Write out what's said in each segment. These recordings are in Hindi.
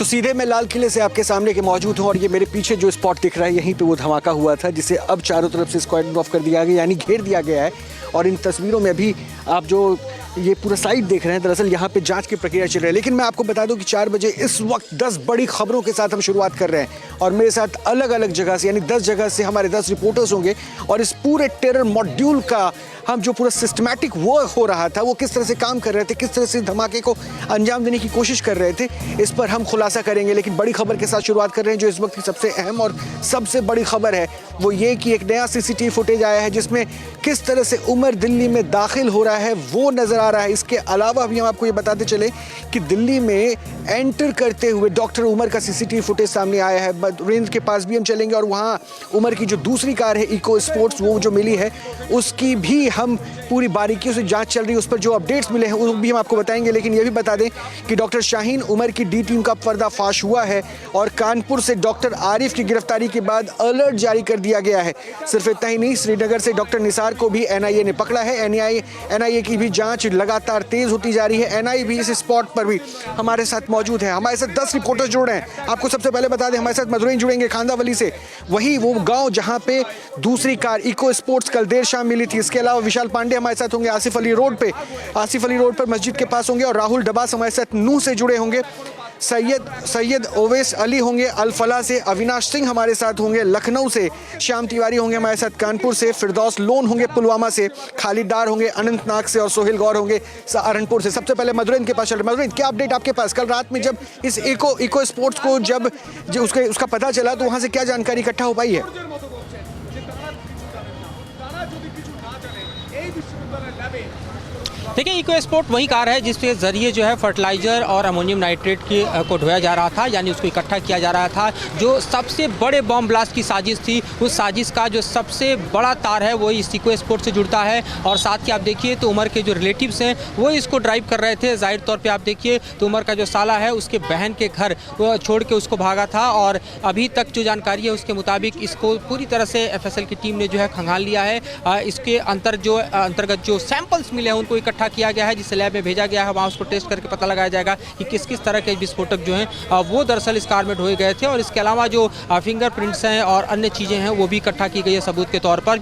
सीधे मैं लाल किले से आपके सामने के मौजूद हूँ और ये मेरे पीछे जो स्पॉट दिख रहा है यहीं पे वो धमाका हुआ था जिसे अब चारों तरफ से स्क्वाड ऑफ कर दिया गया, यानी घेर दिया गया है। और इन तस्वीरों में भी आप जो ये पूरा साइट देख रहे हैं, दरअसल यहाँ पे जांच की प्रक्रिया चल रही है। लेकिन मैं आपको बता दूं कि 4 बजे इस वक्त 10 बड़ी खबरों के साथ हम शुरुआत कर रहे हैं और मेरे साथ अलग अलग जगह से यानी 10 जगह से हमारे 10 रिपोर्टर्स होंगे और इस पूरे टेरर मॉड्यूल का हम जो पूरा सिस्टमैटिक वर्क हो रहा था वो किस तरह से काम कर रहे थे, किस तरह से धमाके को अंजाम देने की कोशिश कर रहे थे, इस पर हम खुलासा करेंगे। लेकिन बड़ी खबर के साथ शुरुआत कर रहे हैं जो इस वक्त की सबसे अहम और सबसे बड़ी खबर है वो ये कि एक नया सीसीटीवी फुटेज आया है जिसमें किस तरह से उमर दिल्ली में दाखिल हो रहा है वो नजर आ रहा है। इसके अलावा भी हम आपको ये बताते चले कि दिल्ली में एंटर करते हुए डॉक्टर उमर का सीसीटीवी फुटेज सामने आया है। रेंज के पास भी हम चलेंगे और वहाँ उमर की जो दूसरी कार है इको स्पोर्ट्स वो जो मिली है उसकी भी हम पूरी बारीकियों से जांच चल रही है, उस पर जो अपडेट्स मिले हैं वो भी हम आपको बताएंगे। लेकिन ये भी बता दें कि डॉक्टर शाहीन उमर की डी टीम का पर्दाफाश हुआ है और कानपुर से डॉक्टर आरिफ की गिरफ्तारी के बाद अलर्ट जारी कर दिया गया है। सिर्फ इतना ही नहीं, श्रीनगर से डॉक्टर निसार को भी एनआईए ने पकड़ा है। एनआईए की भी जांच लगातार तेज होती जा रही है। एनआईए भी इस स्पॉट पर भी हमारे साथ मौजूद है। हमारे साथ 10 रिपोर्टर्स जुड़ रहे हैं। आपको सबसे पहले बता दें हमारे साथ मदुरई जुड़ेंगे खांदावली से, वही वो गांव जहां पे दूसरी कार इको स्पोर्ट्स कल देर शाम मिली थी। इसके अलावा विशाल पांडे हमारे साथ होंगे आसिफ अली रोड पर मस्जिद के पास होंगे और राहुल डबास हमारे साथ नूह से जुड़े होंगे। सैयद ओवैस अली होंगे अल-फलाह से, अविनाश सिंह हमारे साथ होंगे लखनऊ से, श्याम तिवारी होंगे हमारे साथ कानपुर से, फिरदौस लोन होंगे पुलवामा से, खालिद डार होंगे अनंतनाग से और सोहेल गौर होंगे सहारनपुर से। सबसे पहले मदुरई के पास चल रहे। मदुरई, क्या अपडेट आपके पास? कल रात में जब इस इको स्पोर्ट्स को जब उसका पता चला तो वहाँ से क्या जानकारी इकट्ठा हो पाई है? देखिए, इको स्पोर्ट वही कार है जिसके जरिए जो है फर्टिलाइजर और अमोनियम नाइट्रेट को ढोया जा रहा था, यानी उसको इकट्ठा किया जा रहा था। जो सबसे बड़े बॉम्ब ब्लास्ट की साजिश थी, उस साजिश का जो सबसे बड़ा तार है वो इस इको स्पोर्ट से जुड़ता है। और साथ ही आप देखिए तो उमर के जो रिलेटिव्स हैं वो इसको ड्राइव कर रहे थे। जाहिर तौर पर आप देखिए तो उमर का जो साला है उसके बहन के घर छोड़ के उसको भागा था और अभी तक जो जानकारी है उसके मुताबिक इसको पूरी तरह से एफएसएल की टीम ने जो है खंगाल लिया है। इसके अंतर्गत जो सैंपल्स मिले हैं उनको इकट्ठा किया गया है, जिसे लैब में भेजा गया है। वहाँ उसको टेस्ट करके पता लगाया जाएगा कि किस किस तरह के विस्फोटक जो हैं वो दरअसल इस कार में ढोए गए थे। और इसके अलावा जो फिंगरप्रिंट्स हैं और अन्य चीज़ें हैं वो भी इकट्ठा की गई है सबूत के तौर पर।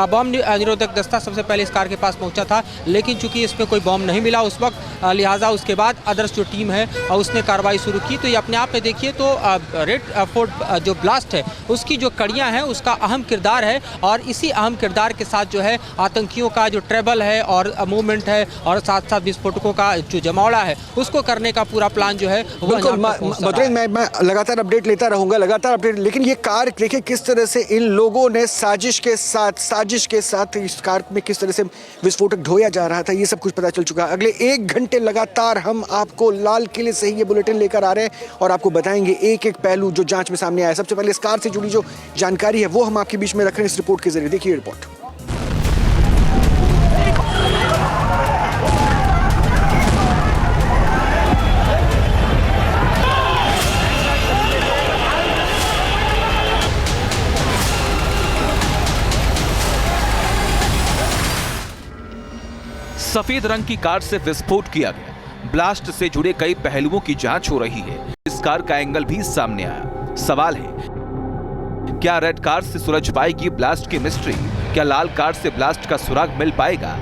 बम निरोधक दस्ता सबसे पहले इस कार के पास पहुंचा था, लेकिन चूंकि इसमें कोई बम नहीं मिला उस वक्त, लिहाजा उसके बाद अदर्स जो टीम है उसने कार्रवाई शुरू की। तो ये अपने आप में देखिए तो रेड फोर्ट जो ब्लास्ट है उसकी जो कड़ियाँ हैं उसका अहम किरदार है और इसी अहम किरदार के साथ जो है आतंकियों का जो ट्रेबल है और मूवमेंट है और साथ साथ विस्फोटकों का जो जमावड़ा है उसको करने का पूरा प्लान जो है वो मदुरई मैं लगातार अपडेट लेता रहूंगा, लगातार अपडेट। लेकिन ये कार देखिए किस तरह से इन लोगों ने साजिश के साथ इस कार में किस तरह से विस्फोटक ढोया जा रहा था, ये सब कुछ पता चल चुका है। अगले 1 घंटे लगातार हम आपको लाल किले से ही ये बुलेटिन लेकर आ रहे हैं और आपको बताएंगे एक एक पहलू जो जांच में सामने आया। सबसे पहले इस कार से जुड़ी जो जानकारी है वो हम आपके बीच में रख रहे हैं इस रिपोर्ट के जरिए। देखिए रिपोर्ट। सफेद रंग की कार से विस्फोट किया गया। ब्लास्ट से जुड़े कई पहलुओं की जांच हो रही है। इस कार का एंगल भी सामने आया। सवाल है, क्या रेड कार से सुलझ पाएगी ब्लास्ट की मिस्ट्री? क्या लाल कार से ब्लास्ट का सुराग मिल पाएगा?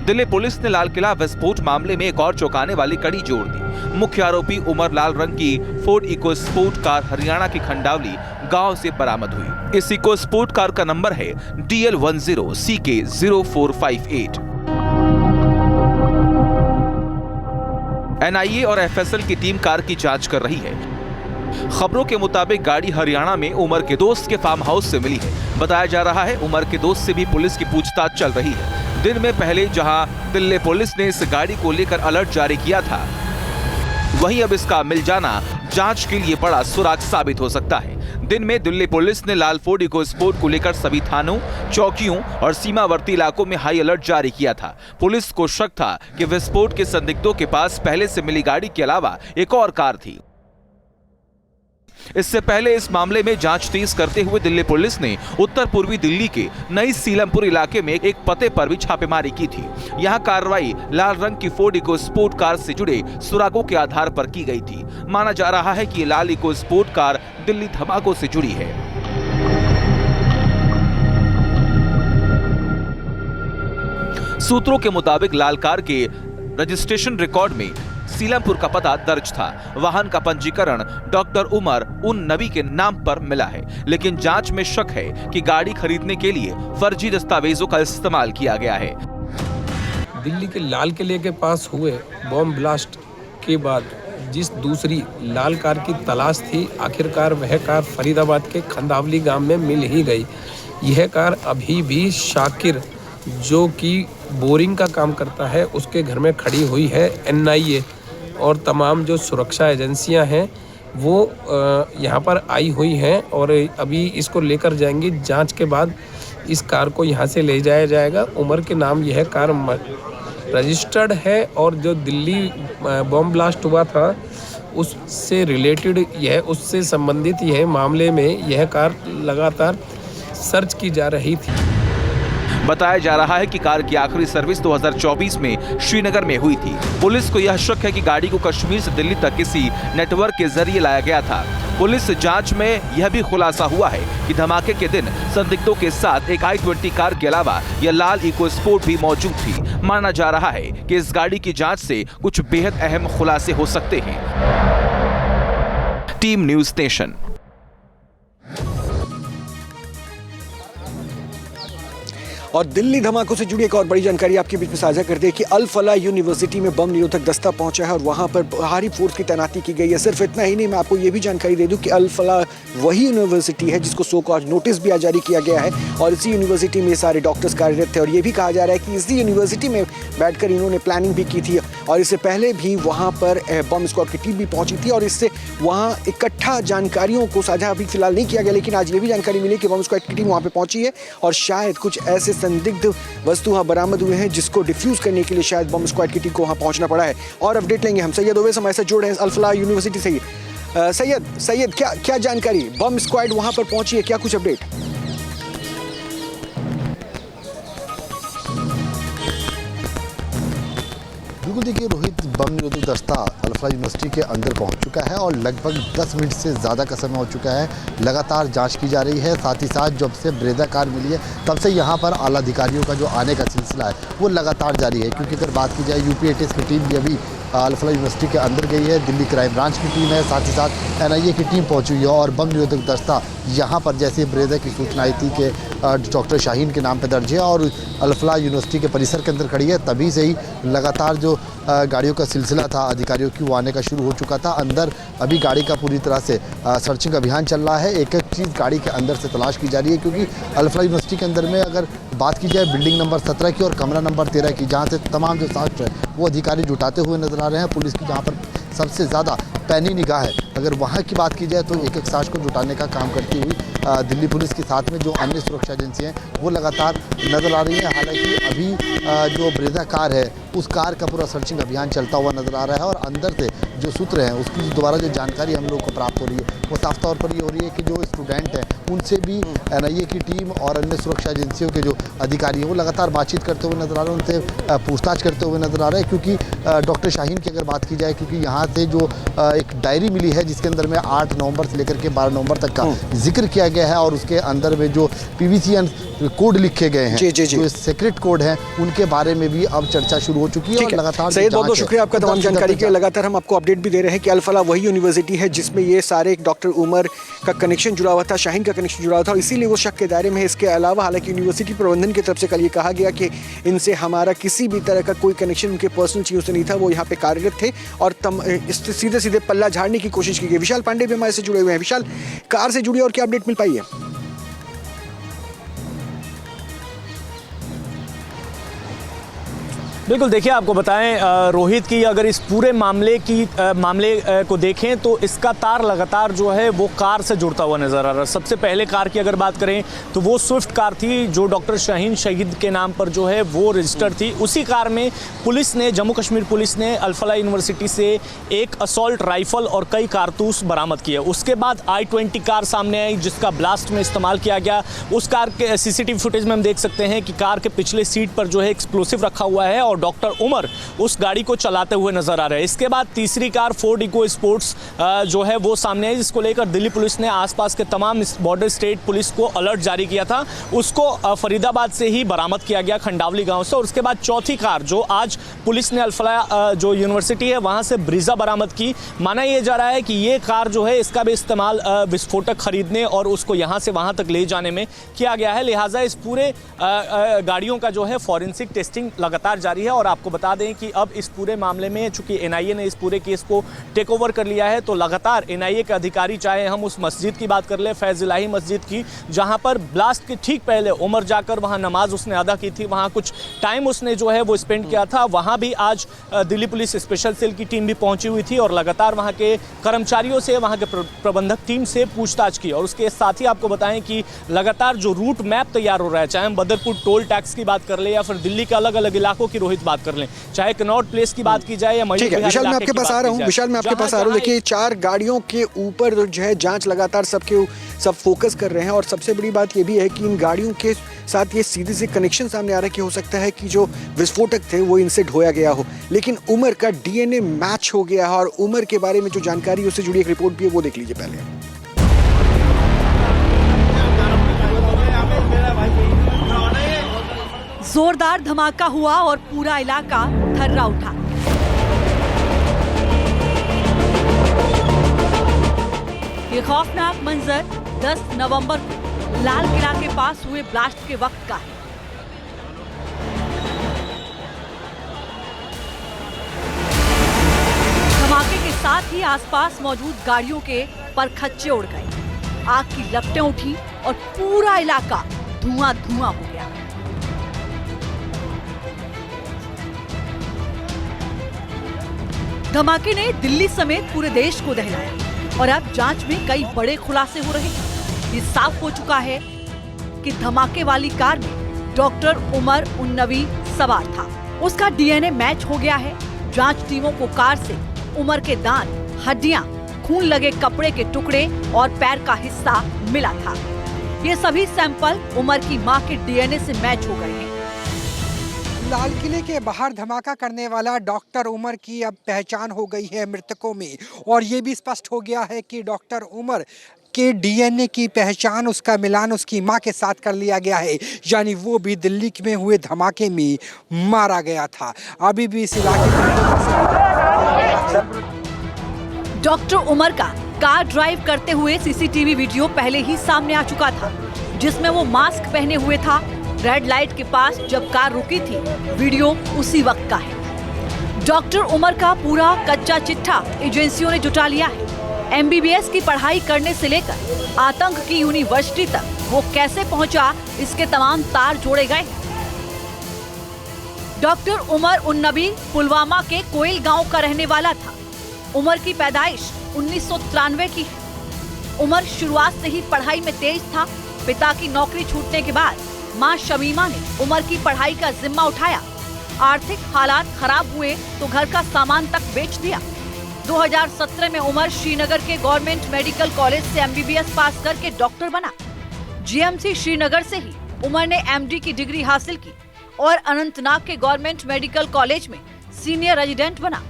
दिल्ली पुलिस ने लाल किला विस्फोट मामले में एक और चौंकाने वाली कड़ी जोड़ दी। मुख्य आरोपी उमर लाल रंग की Ford EcoSport car Haryana की खंडावली गांव से बरामद हुई। इस इको स्पोर्ट कार का नंबर है DL10CK0458। एनआईए और एफएसएल की टीम कार की जांच कर रही है। खबरों के मुताबिक गाड़ी हरियाणा में उमर के दोस्त के फार्म हाउस से मिली है। बताया जा रहा है उमर के दोस्त से भी पुलिस की पूछताछ चल रही है। दिन में पहले जहां दिल्ली पुलिस ने इस गाड़ी को लेकर अलर्ट जारी किया था, वहीं अब इसका मिल जाना जांच के लिए बड़ा सुराग साबित हो सकता है। दिन में दिल्ली पुलिस ने लाल फोर्ड इको स्पोर्ट को लेकर सभी थानों, चौकियों और सीमावर्ती इलाकों में हाई अलर्ट जारी किया था। पुलिस को शक था कि विस्फोट के संदिग्धों के पास पहले से मिली गाड़ी के अलावा एक और कार थी। इससे पहले इस मामले में जांच तेज करते हुए दिल्ली पुलिस ने उत्तर पूर्वी दिल्ली के नई सीलमपुर इलाके में एक पते पर भी छापेमारी की थी। यहां कार्रवाई लाल रंग की फोर्ड इको स्पोर्ट कार से जुड़े सुरागों के आधार पर की गई थी। माना जा रहा है कि ये लाल इको स्पोर्ट कार दिल्ली धमाकों से जुड़ी है। सूत्रों के मुताबिक लाल कार के रजिस्ट्रेशन रिकॉर्ड में सीलमपुर का पता दर्ज था। वाहन का पंजीकरण डॉक्टर उमर उन नबी के नाम पर मिला है, लेकिन जांच में शक है कि गाड़ी खरीदने के लिए फर्जी दस्तावेजों का इस्तेमाल किया गया है। दिल्ली के लाल किले के पास हुए बॉम्ब ब्लास्ट के बाद जिस दूसरी लाल कार की तलाश थी, आखिरकार वह कार फरीदाबाद के खंदावली गांव में मिल ही गई। यह कार अभी भी शाकिर, जो कि बोरिंग का काम करता है, उसके घर में खड़ी हुई है। NIA और तमाम जो सुरक्षा एजेंसियां हैं वो यहाँ पर आई हुई हैं और अभी इसको लेकर जाएंगी। जांच के बाद इस कार को यहाँ से ले जाया जाएगा। उमर के नाम यह कार रजिस्टर्ड है और जो दिल्ली बॉम्ब ब्लास्ट हुआ था उससे रिलेटेड यह, उससे संबंधित यह मामले में यह कार लगातार सर्च की जा रही थी। बताया जा रहा है कि कार की आखिरी सर्विस 2024 में श्रीनगर में हुई थी। पुलिस को यह शक है कि गाड़ी को कश्मीर से दिल्ली तक किसी नेटवर्क के जरिए लाया गया था। पुलिस जांच में यह भी खुलासा हुआ है कि धमाके के दिन संदिग्धों के साथ एक I-20 कार के अलावा यह लाल इको स्पोर्ट भी मौजूद थी। माना जा रहा है कि इस गाड़ी की जांच से कुछ बेहद अहम खुलासे हो सकते हैं। Team news nation. और दिल्ली धमाकों से जुड़ी एक और बड़ी जानकारी आपके बीच में साझा कर दे कि अल फलाह यूनिवर्सिटी में बम निरोधक दस्ता पहुंचा है और वहां पर भारी फोर्स की तैनाती की गई है। सिर्फ इतना ही नहीं, मैं आपको ये भी जानकारी दे दूं कि अल फलाह वही यूनिवर्सिटी है जिसको सो कॉज नोटिस भी जारी किया गया है और इसी यूनिवर्सिटी में सारे डॉक्टर्स कार्यरत थे। और ये भी कहा जा रहा है कि इसी यूनिवर्सिटी में बैठकर इन्होंने प्लानिंग भी की थी और इससे पहले भी वहाँ पर बम स्क्वाड की टीम भी पहुंची थी और इससे वहाँ इकट्ठा जानकारियों को साझा अभी फिलहाल नहीं किया गया, लेकिन आज ये भी जानकारी मिली कि बम स्क्वाड की टीम वहाँ पर पहुंची है और शायद कुछ ऐसे संदिग्ध वस्तु वहाँ बरामद हुए हैं जिसको डिफ्यूज करने के लिए शायद बम स्क्वाड की टीम को वहाँ पहुँचना पड़ा है। और अपडेट लेंगे हम सैयद ओवैस हमारे साथ जुड़े हैं अल फलाह यूनिवर्सिटी से। सैयद क्या जानकारी, बम स्क्वाड वहाँ पर पहुँची है, क्या कुछ अपडेट? बिल्कुल, देखिए रोहित, बम निरोधक दस्ता अल फलाह यूनिवर्सिटी के अंदर पहुंच चुका है और लगभग 10 मिनट से ज़्यादा का समय हो चुका है। लगातार जांच की जा रही है। साथ ही साथ जब से ब्रेजा कार मिली है तब से यहां पर आला अधिकारियों का जो आने का सिलसिला है वो लगातार जारी है, क्योंकि अगर बात की जाए UP ATS की टीम भी अभी अल फलाह यूनिवर्सिटी के अंदर गई है। दिल्ली क्राइम ब्रांच की टीम है, साथ ही साथ NIA की टीम पहुँची हुई है और बम निरोधक दस्ता यहाँ पर जैसे ब्रेजा की सूचना आई थी कि डॉक्टर शाहीन के नाम पर दर्ज है और अल फलाह यूनिवर्सिटी के परिसर के अंदर खड़ी है, तभी से ही लगातार जो गाड़ियों का सिलसिला था अधिकारियों की वो आने का शुरू हो चुका था। अंदर अभी गाड़ी का पूरी तरह से सर्चिंग अभियान चल रहा है। एक एक चीज़ गाड़ी के अंदर से तलाश की जा रही है, क्योंकि अल फलाह यूनिवर्सिटी के अंदर में अगर बात की जाए बिल्डिंग नंबर 17 की और कमरा नंबर 13 की, जहाँ से तमाम जो साक्ष्य है वो अधिकारी जुटाते हुए नजर आ रहे हैं। पुलिस की जहाँ पर सबसे ज़्यादा पैनी निगाह है, अगर वहाँ की बात की जाए तो एक एक साक्ष्य को जुटाने का काम करती हुई दिल्ली पुलिस के साथ में जो अन्य सुरक्षा एजेंसियाँ हैं वो लगातार नज़र आ रही हैं। हालांकि अभी जो ब्रेजा कार है उस कार का पूरा सर्चिंग अभियान चलता हुआ नज़र आ रहा है और अंदर से जो सूत्र हैं उसकी दोबारा जो जानकारी हम लोग को प्राप्त हो रही है वो साफ तौर पर ये हो रही है कि जो स्टूडेंट हैं उनसे भी NIA की टीम और अन्य सुरक्षा एजेंसियों के जो अधिकारी हैं वो लगातार बातचीत करते हुए नजर आ रहे हैं, उनसे पूछताछ करते हुए नजर आ रहे हैं। क्योंकि डॉक्टर शाहीन की अगर बात की जाए, क्योंकि यहाँ से जो एक डायरी मिली है जिसके अंदर में 8 नवंबर से लेकर के 12 नवंबर तक का जिक्र किया गया है और उसके अंदर में जो PVCN कोड लिखे गए हैं, जो सीक्रेट कोड हैं, उनके बारे में भी अब चर्चा शुरू हो चुकी है। और लगातार सैयद, बहुत बहुत शुक्रिया आपका तमाम जानकारी के। लगातार हम आपको अपडेट भी दे रहे हैं कि अल फलाह वही यूनिवर्सिटी है जिसमें ये सारे डॉक्टर उमर का कनेक्शन जुड़ा हुआ था, शाहीन का कनेक्शन जुड़ा हुआ था और इसीलिए वो शक के दायरे में है। इसके अलावा हालांकि यूनिवर्सिटी प्रबंधन की तरफ से कल ये कहा गया कि इनसे हमारा किसी भी तरह का कोई कनेक्शन उनके पर्सनल चीज़ों से नहीं था, वो यहाँ पे कार्यरत थे और सीधे सीधे पल्ला झाड़ने की कोशिश की गई। विशाल पांडे भी हमारे से जुड़े हुए हैं। विशाल, कार से जुड़ी और क्या अपडेट मिल पाई है? बिल्कुल, देखिए आपको बताएं रोहित की अगर इस पूरे मामले को देखें तो इसका तार लगातार जो है वो कार से जुड़ता हुआ नज़र आ रहा है। सबसे पहले कार की अगर बात करें तो वो स्विफ्ट कार थी जो डॉक्टर शाहीन शहीद के नाम पर जो है वो रजिस्टर्ड थी। उसी कार में पुलिस ने, जम्मू कश्मीर पुलिस ने अल-फलाह यूनिवर्सिटी से एक असॉल्ट राइफल और कई कारतूस बरामद किए। उसके बाद I-20 कार सामने आई जिसका ब्लास्ट में इस्तेमाल किया गया। उस कार के सीसीटीवी फुटेज में हम देख सकते हैं कि कार के पिछले सीट पर जो है एक्सप्लोसिव रखा हुआ है और डॉक्टर उमर उस गाड़ी को चलाते हुए नजर आ रहे हैं। इसके बाद तीसरी कार फोर्ड इको स्पोर्ट्स जो है वो सामने आई, जिसको लेकर दिल्ली पुलिस ने आसपास के तमाम बॉर्डर स्टेट पुलिस को अलर्ट जारी किया था। उसको फरीदाबाद से ही बरामद किया गया, खंडावली गांव से। और उसके बाद चौथी कार जो आज पुलिस ने अल-फलाह जो यूनिवर्सिटी है वहां से ब्रीजा बरामद की। माना यह जा रहा है कि ये कार जो है इसका भी इस्तेमाल विस्फोटक खरीदने और उसको यहाँ से वहाँ तक ले जाने में किया गया है। लिहाजा इस पूरे गाड़ियों का जो है फॉरेंसिक टेस्टिंग लगातार जारी है। और आपको बता दें कि अब इस पूरे मामले में चूंकि एनआईए ने इस पूरे केस को टेक ओवर कर लिया है तो लगातार एनआईए के अधिकारी, चाहे हम उस मस्जिद की बात कर ले, फैज इलाही मस्जिद की, जहां पर ब्लास्ट के ठीक पहले उमर जाकर वहां नमाज उसने अदा की थी, वहां कुछ टाइम उसने जो है वो स्पेंड किया था, वहां भी आज दिल्ली पुलिस स्पेशल सेल की टीम भी पहुंची हुई थी और लगातार वहां के कर्मचारियों से, वहां के प्रबंधक टीम से पूछताछ की। और उसके साथ ही आपको बताएं कि लगातार जो रूट मैप तैयार हो रहा है, चाहे हम बदरपुर टोल टैक्स की बात कर ले या फिर दिल्ली के अलग अलग इलाकों की रोहित बात कर लें, चाहे कनॉट प्लेस की बात की जाए या ठीक है विशाल, मैं आपके पास आ रहा हूँ। विशाल, मैं आपके पास आ रहा हूँ। देखिए 4 गाड़ियों के ऊपर जो है जांच लगातार सब फोकस कर रहे हैं और सबसे बड़ी बात ये भी है कि इन गाड़ियों के साथ ये सीधे से कनेक्शन सामने आ रहा है कि हो सकता है कि जो विस्फोटक थे वो इनसे ढोया गया हो, लेकिन उमर का डीएनए मैच हो गया है। और उमर के बारे में जो जानकारी उससे जुड़ी एक रिपोर्ट भी है, वो देख लीजिए पहले। जोरदार धमाका हुआ और पूरा इलाका थर्रा उठा। ये खौफनाक मंजर 10 नवंबर को लाल किला के पास हुए ब्लास्ट के वक्त का है। धमाके के साथ ही आसपास मौजूद गाड़ियों के परखच्चे उड़ गए, आग की लपटें उठी और पूरा इलाका धुआं-धुआं हो गया। धमाके ने दिल्ली समेत पूरे देश को दहलाया और अब जांच में कई बड़े खुलासे हो रहे हैं। ये साफ हो चुका है कि धमाके वाली कार में डॉक्टर उमर उन्नवी सवार था। उसका डीएनए मैच हो गया है। जांच टीमों को कार से उमर के दांत, हड्डियां, खून लगे कपड़े के टुकड़े और पैर का हिस्सा मिला था। ये सभी सैंपल उमर की मां के डीएनए से मैच हो गए हैं। लाल किले के बाहर धमाका करने वाला डॉक्टर उमर की अब पहचान हो गई है मृतकों में और ये भी स्पष्ट हो गया है कि डॉक्टर उमर के डीएनए की पहचान, उसका मिलान उसकी मां के साथ कर लिया गया है, यानी वो भी दिल्ली में हुए धमाके में मारा गया था। अभी भी इस इलाके में डॉक्टर उमर का कार ड्राइव करते हुए सीसीटीवी वीडियो पहले ही सामने आ चुका था, जिसमें वो मास्क पहने हुए था। रेड लाइट के पास जब कार रुकी थी, वीडियो उसी वक्त का है। डॉक्टर उमर का पूरा कच्चा चिट्ठा एजेंसियों ने जुटा लिया है। एमबीबीएस की पढ़ाई करने से लेकर आतंक की यूनिवर्सिटी तक वो कैसे पहुंचा, इसके तमाम तार जोड़े गए। डॉक्टर उमर उन्नवी पुलवामा के कोयल गांव का रहने वाला था। उमर की पैदाइश 1993 की है। उमर शुरुआत से ही पढ़ाई में तेज था। पिता की नौकरी छूटने के बाद मां शमीमा ने उमर की पढ़ाई का जिम्मा उठाया। आर्थिक हालात खराब हुए तो घर का सामान तक बेच दिया। 2017 में उमर श्रीनगर के गवर्नमेंट मेडिकल कॉलेज से एमबीबीएस पास करके डॉक्टर बना। जीएमसी श्रीनगर से ही उमर ने एमडी की डिग्री हासिल की और अनंतनाग के गवर्नमेंट मेडिकल कॉलेज में सीनियर रेजिडेंट बना।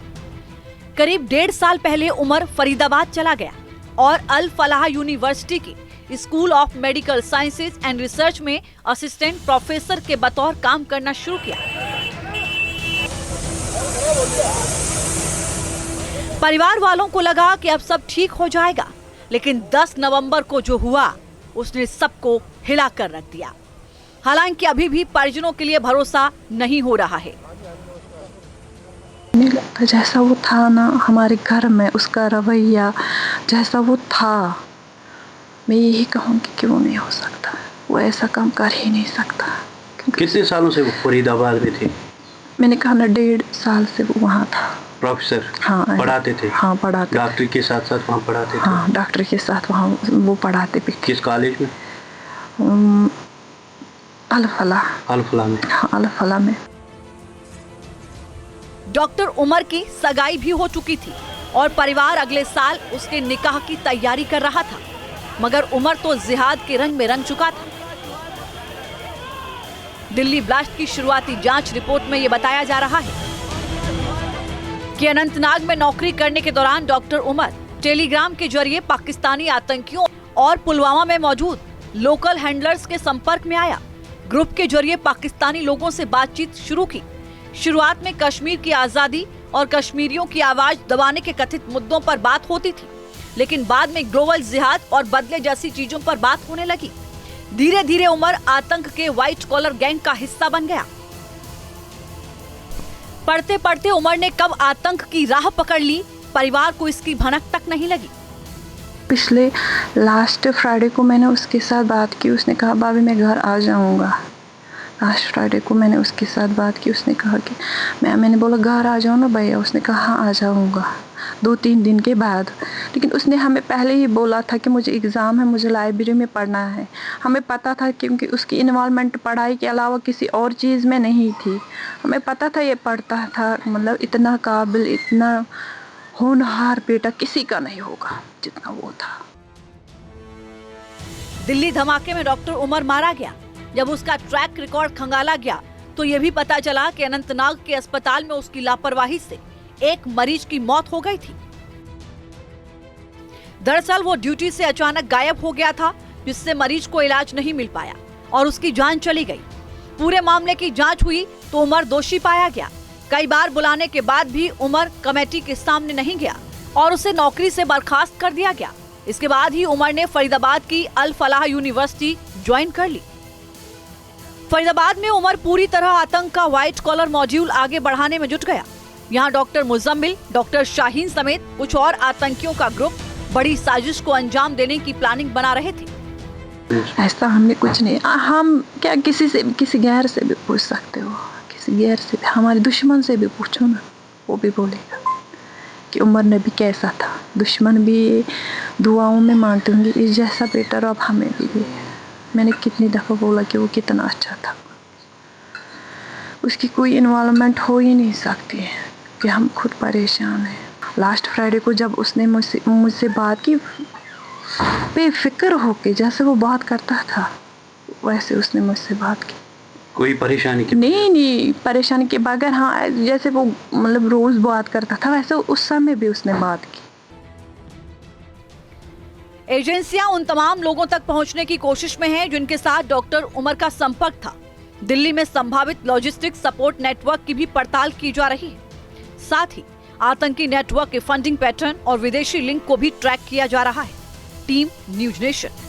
करीब 1.5 साल पहले उमर फरीदाबाद चला गया और अल-फलाह यूनिवर्सिटी की school of medical sciences and research में असिस्टेंट प्रोफेसर के बतौर काम करना शुरू किया। परिवार वालों को लगा कि अब सब ठीक हो जाएगा, लेकिन 10 नवंबर को जो हुआ उसने सबको हिला कर रख दिया। हालांकि अभी भी परिजनों के लिए भरोसा नहीं हो रहा है। नहीं लगता जैसा वो था ना हमारे घर में, उसका रवैया जैसा वो था, मैं यही कहूँगी कि वो नहीं हो सकता। वो ऐसा काम कर ही नहीं सकता। कितने सालों से वो फरीदाबाद में थे? मैंने कहा ना 1.5 साल से वो वहाँ था। प्रोफेसर? हाँ, पढ़ाते थे? हाँ पढ़ाते। डॉक्टर के साथ साथ वहाँ पढ़ाते थे? हाँ डॉक्टर के साथ वहाँ वो पढ़ाते भी। किस कॉलेज में? अल-फलाह। अल-फलाह में? हाँ अल-फलाह में। डॉक्टर उमर की सगाई भी हो चुकी थी और परिवार अगले साल उसके निकाह की तैयारी कर रहा था, मगर उमर तो जिहाद के रंग में रंग चुका था। दिल्ली ब्लास्ट की शुरुआती जांच रिपोर्ट में यह बताया जा रहा है कि अनंतनाग में नौकरी करने के दौरान डॉक्टर उमर टेलीग्राम के जरिए पाकिस्तानी आतंकियों और पुलवामा में मौजूद लोकल हैंडलर्स के संपर्क में आया। ग्रुप के जरिए पाकिस्तानी लोगों से बातचीत शुरू की। शुरुआत में कश्मीर की आजादी और कश्मीरियों की आवाज दबाने के कथित मुद्दों पर बात होती थी, लेकिन बाद में ग्लोबल जिहाद और बदले जैसी चीजों पर बात होने लगी। धीरे धीरे उमर आतंक के व्हाइट कॉलर गैंग का हिस्सा बन गया। पढ़ते पढ़ते उमर ने कब आतंक की राह पकड़ ली, परिवार को इसकी भनक तक नहीं लगी। पिछले लास्ट फ्राइडे को मैंने उसके साथ बात की। उसने कहा भाभी मैं घर आ जाऊंगा। लास्ट फ्राइडे को मैंने उसके साथ बात की। उसने कहा कि मैंने बोला घर आ जाओ ना भैया। उसने कहा हाँ आ जाऊंगा 2-3 दिन के बाद। लेकिन उसने हमें पहले ही बोला था कि मुझे एग्ज़ाम है, मुझे लाइब्रेरी में पढ़ना है। हमें पता था क्योंकि उसकी इन्वॉल्वमेंट पढ़ाई के अलावा किसी और चीज़ में नहीं थी। हमें पता था ये पढ़ता था, मतलब इतना काबिल, इतना होनहार बेटा किसी का नहीं होगा जितना वो था। दिल्ली धमाके में डॉक्टर उमर मारा गया। जब उसका ट्रैक रिकॉर्ड खंगाला गया तो यह भी पता चला कि अनंतनाग के अस्पताल में उसकी लापरवाही से एक मरीज की मौत हो गई थी। दरअसल वो ड्यूटी से अचानक गायब हो गया था, जिससे मरीज को इलाज नहीं मिल पाया और उसकी जान चली गई। पूरे मामले की जांच हुई तो उमर दोषी पाया गया। कई बार बुलाने के बाद भी उमर कमेटी के सामने नहीं गया और उसे नौकरी से बर्खास्त कर दिया गया। इसके बाद ही उमर ने फरीदाबाद की अल-फलाह यूनिवर्सिटी ज्वाइन कर ली। फरीदाबाद में उमर पूरी तरह आतंक का व्हाइट कॉलर मॉड्यूल आगे बढ़ाने में जुट गया। यहाँ डॉक्टर मुजम्मिल, डॉक्टर शाहीन समेत कुछ और आतंकियों का ग्रुप बड़ी साजिश को अंजाम देने की प्लानिंग बना रहे थे। ऐसा हमने कुछ नहीं, हम क्या किसी गैर से भी पूछ सकते हो, किसी गैर से भी, हमारे दुश्मन से भी पूछो ना, वो भी बोलेगा कि उमर नबी कैसा था। दुश्मन भी दुआओं में मानते होंगे इस जैसा बेटा रब हमें भी दे। मैंने कितनी दफ़ा बोला कि वो कितना अच्छा था। उसकी कोई इन्वॉल्वमेंट हो ही नहीं सकती है कि हम खुद परेशान हैं। लास्ट फ्राइडे को जब उसने मुझसे बात की, बेफिक्र होके जैसे वो बात करता था वैसे उसने मुझसे बात की। कोई परेशानी की? नहीं परेशानी के बगैर, हाँ जैसे वो मतलब रोज़ बात करता था वैसे उस समय भी उसने बात की। एजेंसियां उन तमाम लोगों तक पहुंचने की कोशिश में हैं जिनके साथ डॉक्टर उमर का संपर्क था। दिल्ली में संभावित लॉजिस्टिक सपोर्ट नेटवर्क की भी पड़ताल की जा रही है। साथ ही आतंकी नेटवर्क के फंडिंग पैटर्न और विदेशी लिंक को भी ट्रैक किया जा रहा है। Team news nation.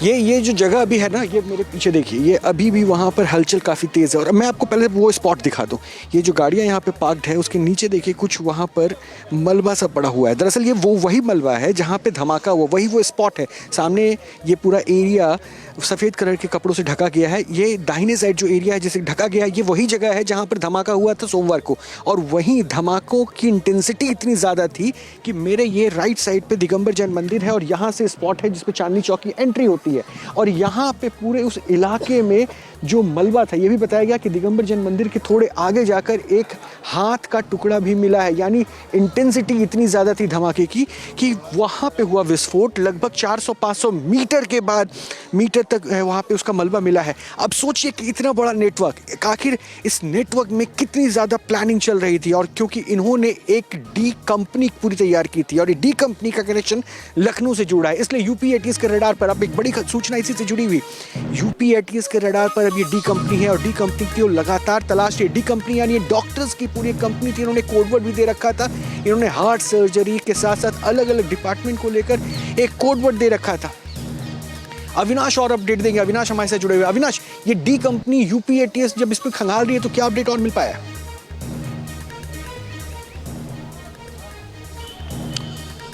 ये जो जगह अभी है ना, ये मेरे पीछे देखिए, ये अभी भी वहाँ पर हलचल काफ़ी तेज़ है। और मैं आपको पहले वो स्पॉट दिखा दूँ। ये जो गाड़ियाँ यहाँ पे पार्कड है उसके नीचे देखिए कुछ वहाँ पर मलबा सा पड़ा हुआ है। दरअसल ये वही मलबा है जहाँ पे धमाका हुआ, वही वो स्पॉट है। सामने ये पूरा एरिया सफ़ेद कलर के कपड़ों से ढका गया है। ये दाहिने साइड जो एरिया है जिसे ढका गया है, ये वही जगह है जहाँ पर धमाका हुआ था सोमवार को। और वहीं धमाकों की इंटेंसिटी इतनी ज़्यादा थी कि मेरे ये राइट साइड पे दिगंबर जैन मंदिर है और यहाँ से स्पॉट है जिसपे चांदनी चौक की एंट्री होती है। और यहाँ पे पूरे उस इलाके में जो मलबा था, ये भी बताया गया कि दिगंबर जैन मंदिर के थोड़े आगे जाकर एक हाथ का टुकड़ा भी मिला है। यानी इंटेंसिटी इतनी ज़्यादा थी धमाके की कि वहाँ पे हुआ विस्फोट। लगभग 400-500 मीटर के बाद मीटर तक वहाँ पे उसका मलबा मिला है। अब सोचिए कि इतना बड़ा नेटवर्क, आखिर इस नेटवर्क में कितनी ज़्यादा प्लानिंग चल रही थी। और क्योंकि इन्होंने एक डी कंपनी पूरी तैयार की थी और ये डी कंपनी का कनेक्शन लखनऊ से जुड़ा है, इसलिए यूपी एटीएस के रडार पर अब एक बड़ी सूचना इसी से जुड़ी हुई। यूपी एटीएस के रडार पर अब ये डी कंपनी है और डी कंपनी की लगातार तलाश है। डी कंपनी यानी डॉक्टर्स की पूरी कंपनी थी। इन्होंने कोडवर्ड भी दे रखा था। इन्होंने हार्ट सर्जरी के साथ साथ अलग अलग डिपार्टमेंट को लेकर एक कोडवर्ड दे रखा था। अविनाश और अपडेट देंगे। अविनाश हमारे साथ जुड़े हुए। अविनाश, ये डी कंपनी यूपी एटीएस जब इस पर खंगाल रही है तो क्या अपडेट और मिल पाया है?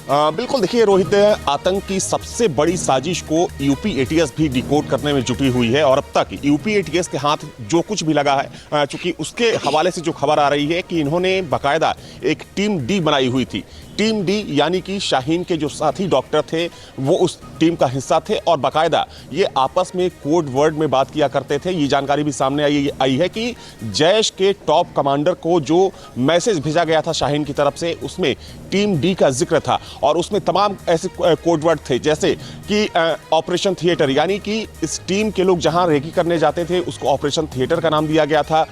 बिल्कुल, देखिए रोहित, आतंक की सबसे बड़ी साजिश को यूपी एटीएस भी डिकोड करने में जुटी हुई है और अब तक यूपी एटीएस के हाथ जो कुछ भी लगा है, चूंकि उसके हवाले से जो खबर आ रही है कि इन्होंने बाकायदा एक टीम डी बनाई हुई थी। टीम डी यानी कि शाहीन के जो साथी डॉक्टर थे वो उस टीम का हिस्सा थे और बाकायदा ये आपस में कोड वर्ड में बात किया करते थे। ये जानकारी भी सामने आई है कि जैश के टॉप कमांडर को जो मैसेज भेजा गया था शाहीन की तरफ से, उसमें टीम डी का जिक्र था और उसमें तमाम ऐसे कोड वर्ड थे जैसे कि ऑपरेशन थिएटर, यानी कि इस टीम के लोग जहां रेकी करने जाते थे उसको ऑपरेशन थिएटर का नाम दिया गया था।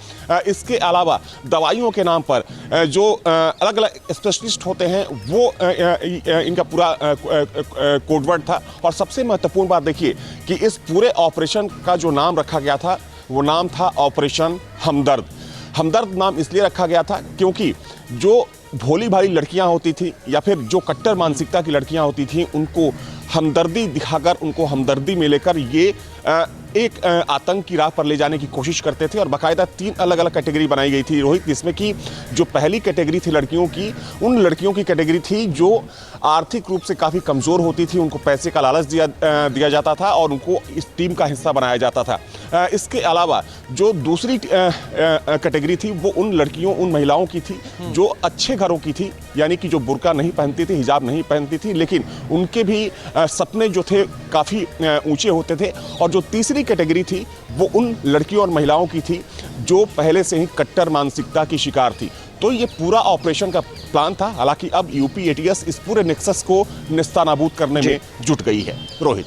इसके अलावा दवाइयों के नाम पर जो अलग अलग स्पेशलिस्ट होते हैं वो इनका पूरा कोडवर्ड था। और सबसे महत्वपूर्ण बात देखिए कि इस पूरे ऑपरेशन का जो नाम रखा गया था वो नाम था ऑपरेशन हमदर्द। हमदर्द नाम इसलिए रखा गया था क्योंकि जो भोली भाली लड़कियां होती थी या फिर जो कट्टर मानसिकता की लड़कियां होती थी उनको हमदर्दी दिखाकर, उनको हमदर्दी में लेकर ये एक आतंक की राह पर ले जाने की कोशिश करते थे। और बाकायदा 3 अलग अलग कैटेगरी बनाई गई थी रोहित, जिसमें कि जो पहली कैटेगरी थी लड़कियों की, उन लड़कियों की कैटेगरी थी जो आर्थिक रूप से काफ़ी कमज़ोर होती थी, उनको पैसे का लालच दिया जाता था और उनको इस टीम का हिस्सा बनाया जाता था। इसके अलावा जो दूसरी कैटेगरी थी वो उन लड़कियों, उन महिलाओं की थी जो अच्छे घरों की थी, यानी कि जो बुर्का नहीं पहनती थी, हिजाब नहीं पहनती थी, लेकिन उनके भी सपने जो थे काफ़ी ऊंचे होते थे। और जो तीसरी कैटेगरी थी वो उन लड़कियों और महिलाओं की थी जो पहले से ही कट्टर मानसिकता की शिकार थी। तो ये पूरा ऑपरेशन का प्लान था। हालांकि अब यूपी एटीएस इस पूरे नेक्सस को निस्तानाबूद करने में जुट गई है। रोहित,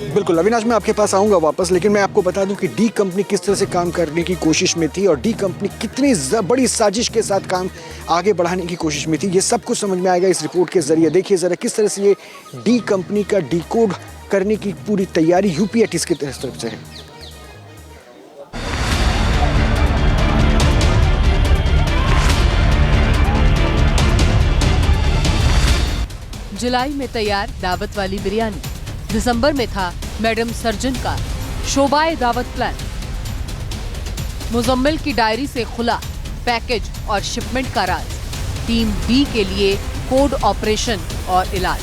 बिल्कुल अविनाश, मैं आपके पास आऊंगा वापस, लेकिन मैं आपको बता दूं कि डी कंपनी किस तरह से काम करने की कोशिश में थी और डी कंपनी कितनी बड़ी साजिश के साथ काम आगे बढ़ाने की कोशिश में थी, ये सब कुछ समझ में आएगा इस रिपोर्ट के जरिए। देखिए जरा किस तरह से ये डी कंपनी का डिकोड करने की पूरी तैयारी यूपी एटीएस की तरफ से है। जुलाई में तैयार दावत वाली बिरयानी, दिसंबर में था मैडम सर्जन का शोभाए दावत प्लान। मुजम्मिल की डायरी से खुला पैकेज और शिपमेंट का राज, टीम बी के लिए कोड ऑपरेशन और इलाज।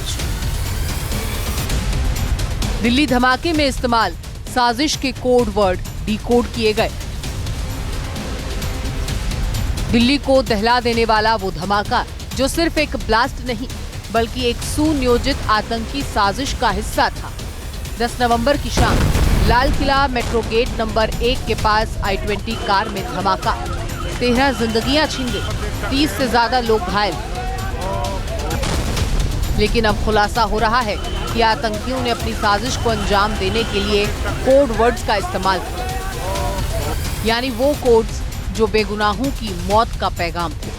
दिल्ली धमाके में इस्तेमाल साजिश के कोड वर्ड डिकोड किए गए। दिल्ली को दहला देने वाला वो धमाका जो सिर्फ एक ब्लास्ट नहीं बल्कि एक सुनियोजित आतंकी साजिश का हिस्सा था। 10 नवंबर की शाम Lal Qila metro gate number 1 के पास I-20 कार में धमाका, 13 जिंदगियां छीन गई, 30 से ज्यादा लोग घायल। लेकिन अब खुलासा हो रहा है कि आतंकियों ने अपनी साजिश को अंजाम देने के लिए कोड वर्ड्स का इस्तेमाल किया, यानी वो कोड्स जो बेगुनाहों की मौत का पैगाम थे।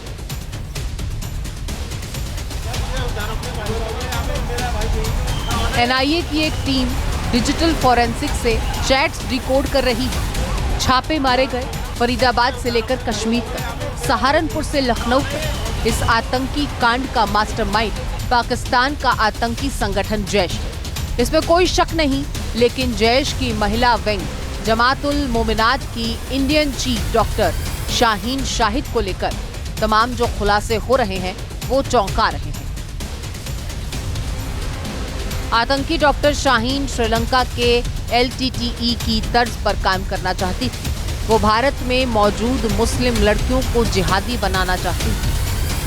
एनआईए की एक टीम डिजिटल फॉरेंसिक से चैट्स डिकोड कर रही है। छापे मारे गए फरीदाबाद से लेकर कश्मीर तक, सहारनपुर से लखनऊ तक। इस आतंकी कांड का मास्टरमाइंड पाकिस्तान का आतंकी संगठन जैश है, इसमें कोई शक नहीं। लेकिन जैश की महिला विंग जमातुल मोमिनात की Indian chief doctor Shaheen Shahid को लेकर तमाम जो खुलासे हो रहे हैं वो चौंका रहे हैं। आतंकी डॉक्टर शाहीन श्रीलंका के LTTE की तर्ज पर काम करना चाहती थी। वो भारत में मौजूद मुस्लिम लड़कियों को जिहादी बनाना चाहती थी।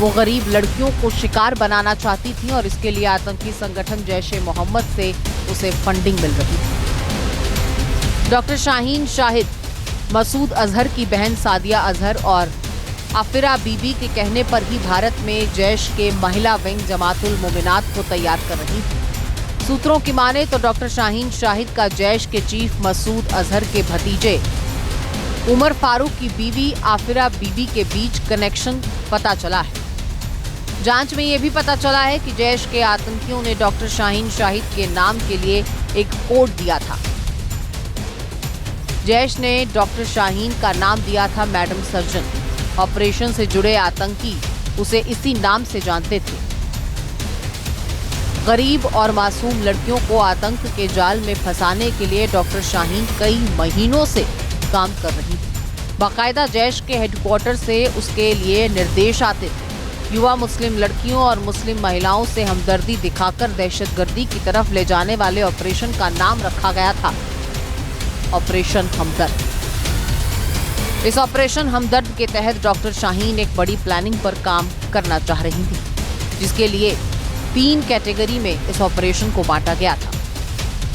वो गरीब लड़कियों को शिकार बनाना चाहती थी और इसके लिए आतंकी संगठन जैश-ए-मोहम्मद से उसे फंडिंग मिल रही थी। डॉक्टर शाहीन शाहिद मसूद अजहर की बहन सादिया अजहर और आफिरा बीबी के कहने पर ही भारत में जैश के महिला विंग जमातुल मोमिनात को तैयार कर रही थी। सूत्रों की माने तो डॉक्टर शाहीन शाहिद का जैश के चीफ मसूद अजहर के भतीजे उमर फारूक की बीवी आफिरा बीबी के बीच कनेक्शन पता चला है। जांच में यह भी पता चला है कि जैश के आतंकियों ने डॉक्टर शाहीन शाहिद के नाम के लिए एक कोड दिया था। जैश ने डॉक्टर शाहीन का नाम दिया था मैडम सर्जन। ऑपरेशन से जुड़े आतंकी उसे इसी नाम से जानते थे। गरीब और मासूम लड़कियों को आतंक के जाल में फंसाने के लिए डॉक्टर शाहीन कई महीनों से काम कर रही थी। बाकायदा जैश के हेडक्वार्टर से उसके लिए निर्देश आते थे। युवा मुस्लिम लड़कियों और मुस्लिम महिलाओं से हमदर्दी दिखाकर दहशतगर्दी की तरफ ले जाने वाले ऑपरेशन का नाम रखा गया था ऑपरेशन हमदर्द। इस ऑपरेशन हमदर्द के तहत डॉक्टर शाहीन एक बड़ी प्लानिंग पर काम करना चाह रही थी, जिसके लिए 3 कैटेगरी में इस ऑपरेशन को बांटा गया था।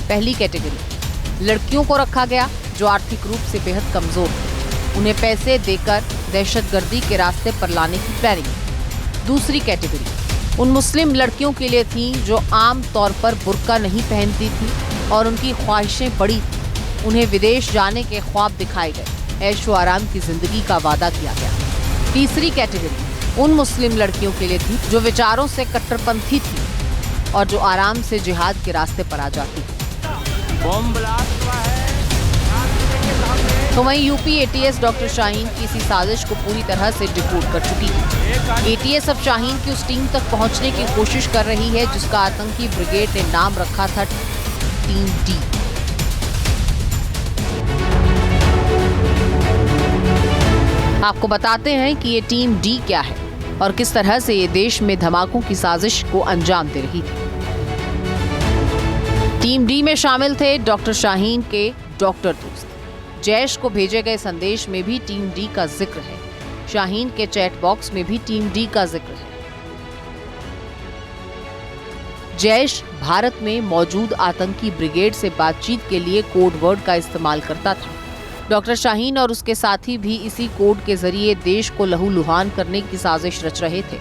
पहली कैटेगरी लड़कियों को रखा गया जो आर्थिक रूप से बेहद कमजोर थे, उन्हें पैसे देकर दहशतगर्दी के रास्ते पर लाने की प्लानिंग। दूसरी कैटेगरी उन मुस्लिम लड़कियों के लिए थी जो आम तौर पर बुर्का नहीं पहनती थी और उनकी ख्वाहिशें बड़ी थी। उन्हें विदेश जाने के ख्वाब दिखाए गए, ऐशो आराम की जिंदगी का वादा किया गया। तीसरी कैटेगरी उन मुस्लिम लड़कियों के लिए थी जो विचारों से कट्टरपंथी थी और जो आराम से जिहाद के रास्ते पर आ जाती थी। तो वहीं यूपी एटीएस डॉक्टर शाहीन की इसी साजिश को पूरी तरह से डिकोड कर चुकी है। एटीएस अब शाहीन की उस टीम तक पहुंचने की कोशिश कर रही है जिसका आतंकी ब्रिगेड ने नाम रखा था टीम डी। आपको बताते हैं कि ये टीम डी क्या है और किस तरह से ये देश में धमाकों की साजिश को अंजाम दे रही थी। टीम डी में शामिल थे डॉक्टर शाहीन के डॉक्टर दोस्त। जैश को भेजे गए संदेश में भी टीम डी का जिक्र है। शाहीन के चैट बॉक्स में भी टीम डी का जिक्र है। जैश भारत में मौजूद आतंकी ब्रिगेड से बातचीत के लिए कोड वर्ड का इस्तेमाल करता था। डॉक्टर शाहीन और उसके साथी भी इसी कोड के जरिए देश को लहूलुहान करने की साजिश रच रहे थे।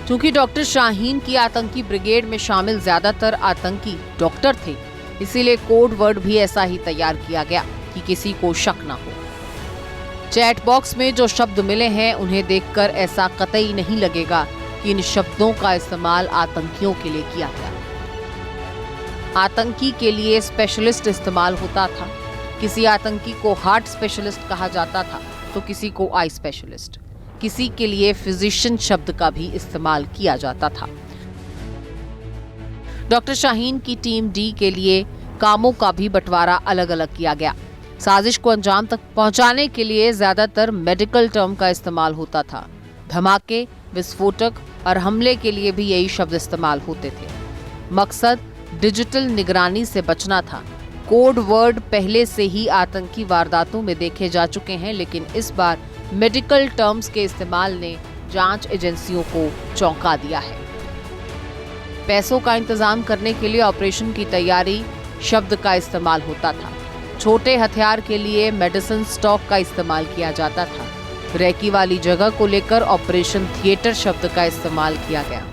क्योंकि डॉक्टर शाहीन की आतंकी ब्रिगेड में शामिल ज्यादातर आतंकी डॉक्टर थे, इसीलिए कोड वर्ड भी ऐसा ही तैयार किया गया कि किसी को शक न हो। चैट बॉक्स में जो शब्द मिले हैं उन्हें देखकर ऐसा कतई नहीं लगेगा कि इन शब्दों का इस्तेमाल आतंकियों के लिए किया गया। आतंकी के लिए स्पेशलिस्ट इस्तेमाल होता था। किसी आतंकी को हार्ट स्पेशलिस्ट कहा जाता था तो किसी को आई स्पेशलिस्ट, किसी के लिए फिजिशियन शब्द का भी इस्तेमाल किया जाता था। डॉक्टर शाहीन की टीम डी के लिए कामों का भी बंटवारा अलग अलग किया गया। साजिश को अंजाम तक पहुंचाने के लिए ज्यादातर मेडिकल टर्म का इस्तेमाल होता था। धमाके, विस्फोटक और हमले के लिए भी यही शब्द इस्तेमाल होते थे। मकसद डिजिटल निगरानी से बचना था। कोड वर्ड पहले से ही आतंकी वारदातों में देखे जा चुके हैं, लेकिन इस बार मेडिकल टर्म्स के इस्तेमाल ने जांच एजेंसियों को चौंका दिया है। पैसों का इंतजाम करने के लिए ऑपरेशन की तैयारी शब्द का इस्तेमाल होता था। छोटे हथियार के लिए मेडिसिन स्टॉक का इस्तेमाल किया जाता था। रैकी वाली जगह को लेकर ऑपरेशन थिएटर शब्द का इस्तेमाल किया गया।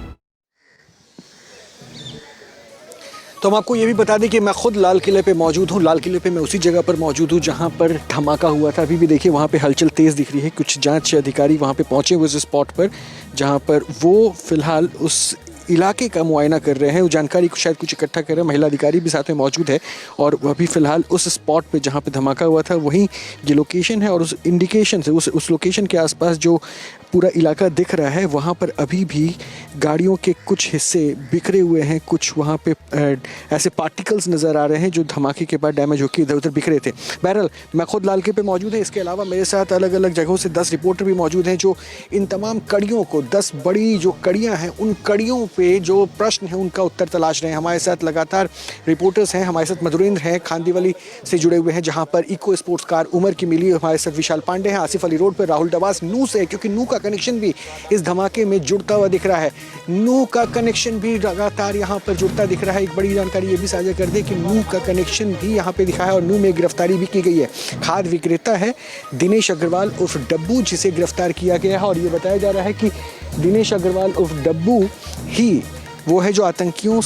तो हम आपको ये भी बता दें कि मैं खुद लाल किले पे मौजूद हूँ। लाल किले पे मैं उसी जगह पर मौजूद हूँ जहाँ पर धमाका हुआ था। अभी भी देखिए वहाँ पे हलचल तेज़ दिख रही है। कुछ जांच अधिकारी वहाँ पे पहुँचे हुए उस स्पॉट पर जहाँ पर वो फिलहाल उस इलाके का मुआयना कर रहे हैं। वो जानकारी को शायद कुछ इकट्ठा कर रहे हैं। महिला अधिकारी भी साथ में मौजूद है और वह भी फिलहाल उस स्पॉट पे जहाँ पे धमाका हुआ था वहीं ये लोकेशन है और उस इंडिकेशन से उस लोकेशन के आसपास जो पूरा इलाका दिख रहा है वहाँ पर अभी भी गाड़ियों के कुछ हिस्से बिखरे हुए हैं। कुछ वहाँ पे ऐसे पार्टिकल्स नज़र आ रहे हैं जो धमाके के बाद डैमेज होकर इधर उधर बिखरे थे। बहरहाल मैं खुद लाल किले पे मौजूद है। इसके अलावा मेरे साथ अलग अलग जगहों से 10 रिपोर्टर भी मौजूद हैं जो इन तमाम कड़ियों को 10 बड़ी जो कड़ियाँ हैं उन कड़ियों पे जो प्रश्न हैं उनका उत्तर तलाश रहे हैं। हमारे साथ लगातार रिपोर्टर्स हैं। हमारे साथ मधुरेंद्र हैं खांदीवाली से जुड़े हुए हैं जहाँ पर इको स्पोर्ट्स कार उमर की मिली। हमारे साथ विशाल पांडे हैं आसिफ अली रोड पर। राहुल डबास नू से, क्योंकि नू का कनेक्शन भी इस धमाके में जुड़ता हुआ दिख रहा है। नू का कनेक्शन भी लगातार यहाँ पर जुड़ता दिख रहा है। एक बड़ी जानकारी ये भी साझा कर दे कि नू का कनेक्शन भी यहाँ पे दिखा है और नू में गिरफ्तारी भी की गई है। खाद विक्रेता है दिनेश अग्रवाल उर्फ डब्बू जिसे गिरफ्तार किया गया है और ये बताया जा रहा है कि दिनेश अग्रवाल उर्फ डब्बू ही वो है जो आतंकियों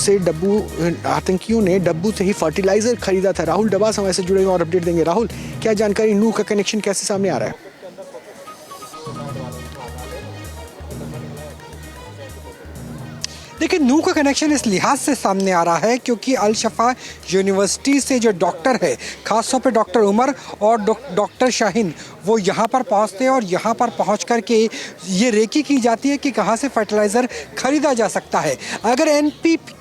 ने डब्बू से ही फर्टिलाइजर खरीदा था। राहुल डबास हमारे से जुड़े हुए और अपडेट देंगे। राहुल, क्या जानकारी, नू का कनेक्शन कैसे सामने आ रहा है? देखिए, नू का कनेक्शन इस लिहाज से सामने आ रहा है क्योंकि अल शफा यूनिवर्सिटी से जो डॉक्टर है, खासतौर पे डॉक्टर उमर और डॉक्टर शाहीन, वो यहाँ पर पहुँचते हैं और यहाँ पर पहुँच कर के ये रेकी की जाती है कि कहाँ से फर्टिलाइज़र ख़रीदा जा सकता है। अगर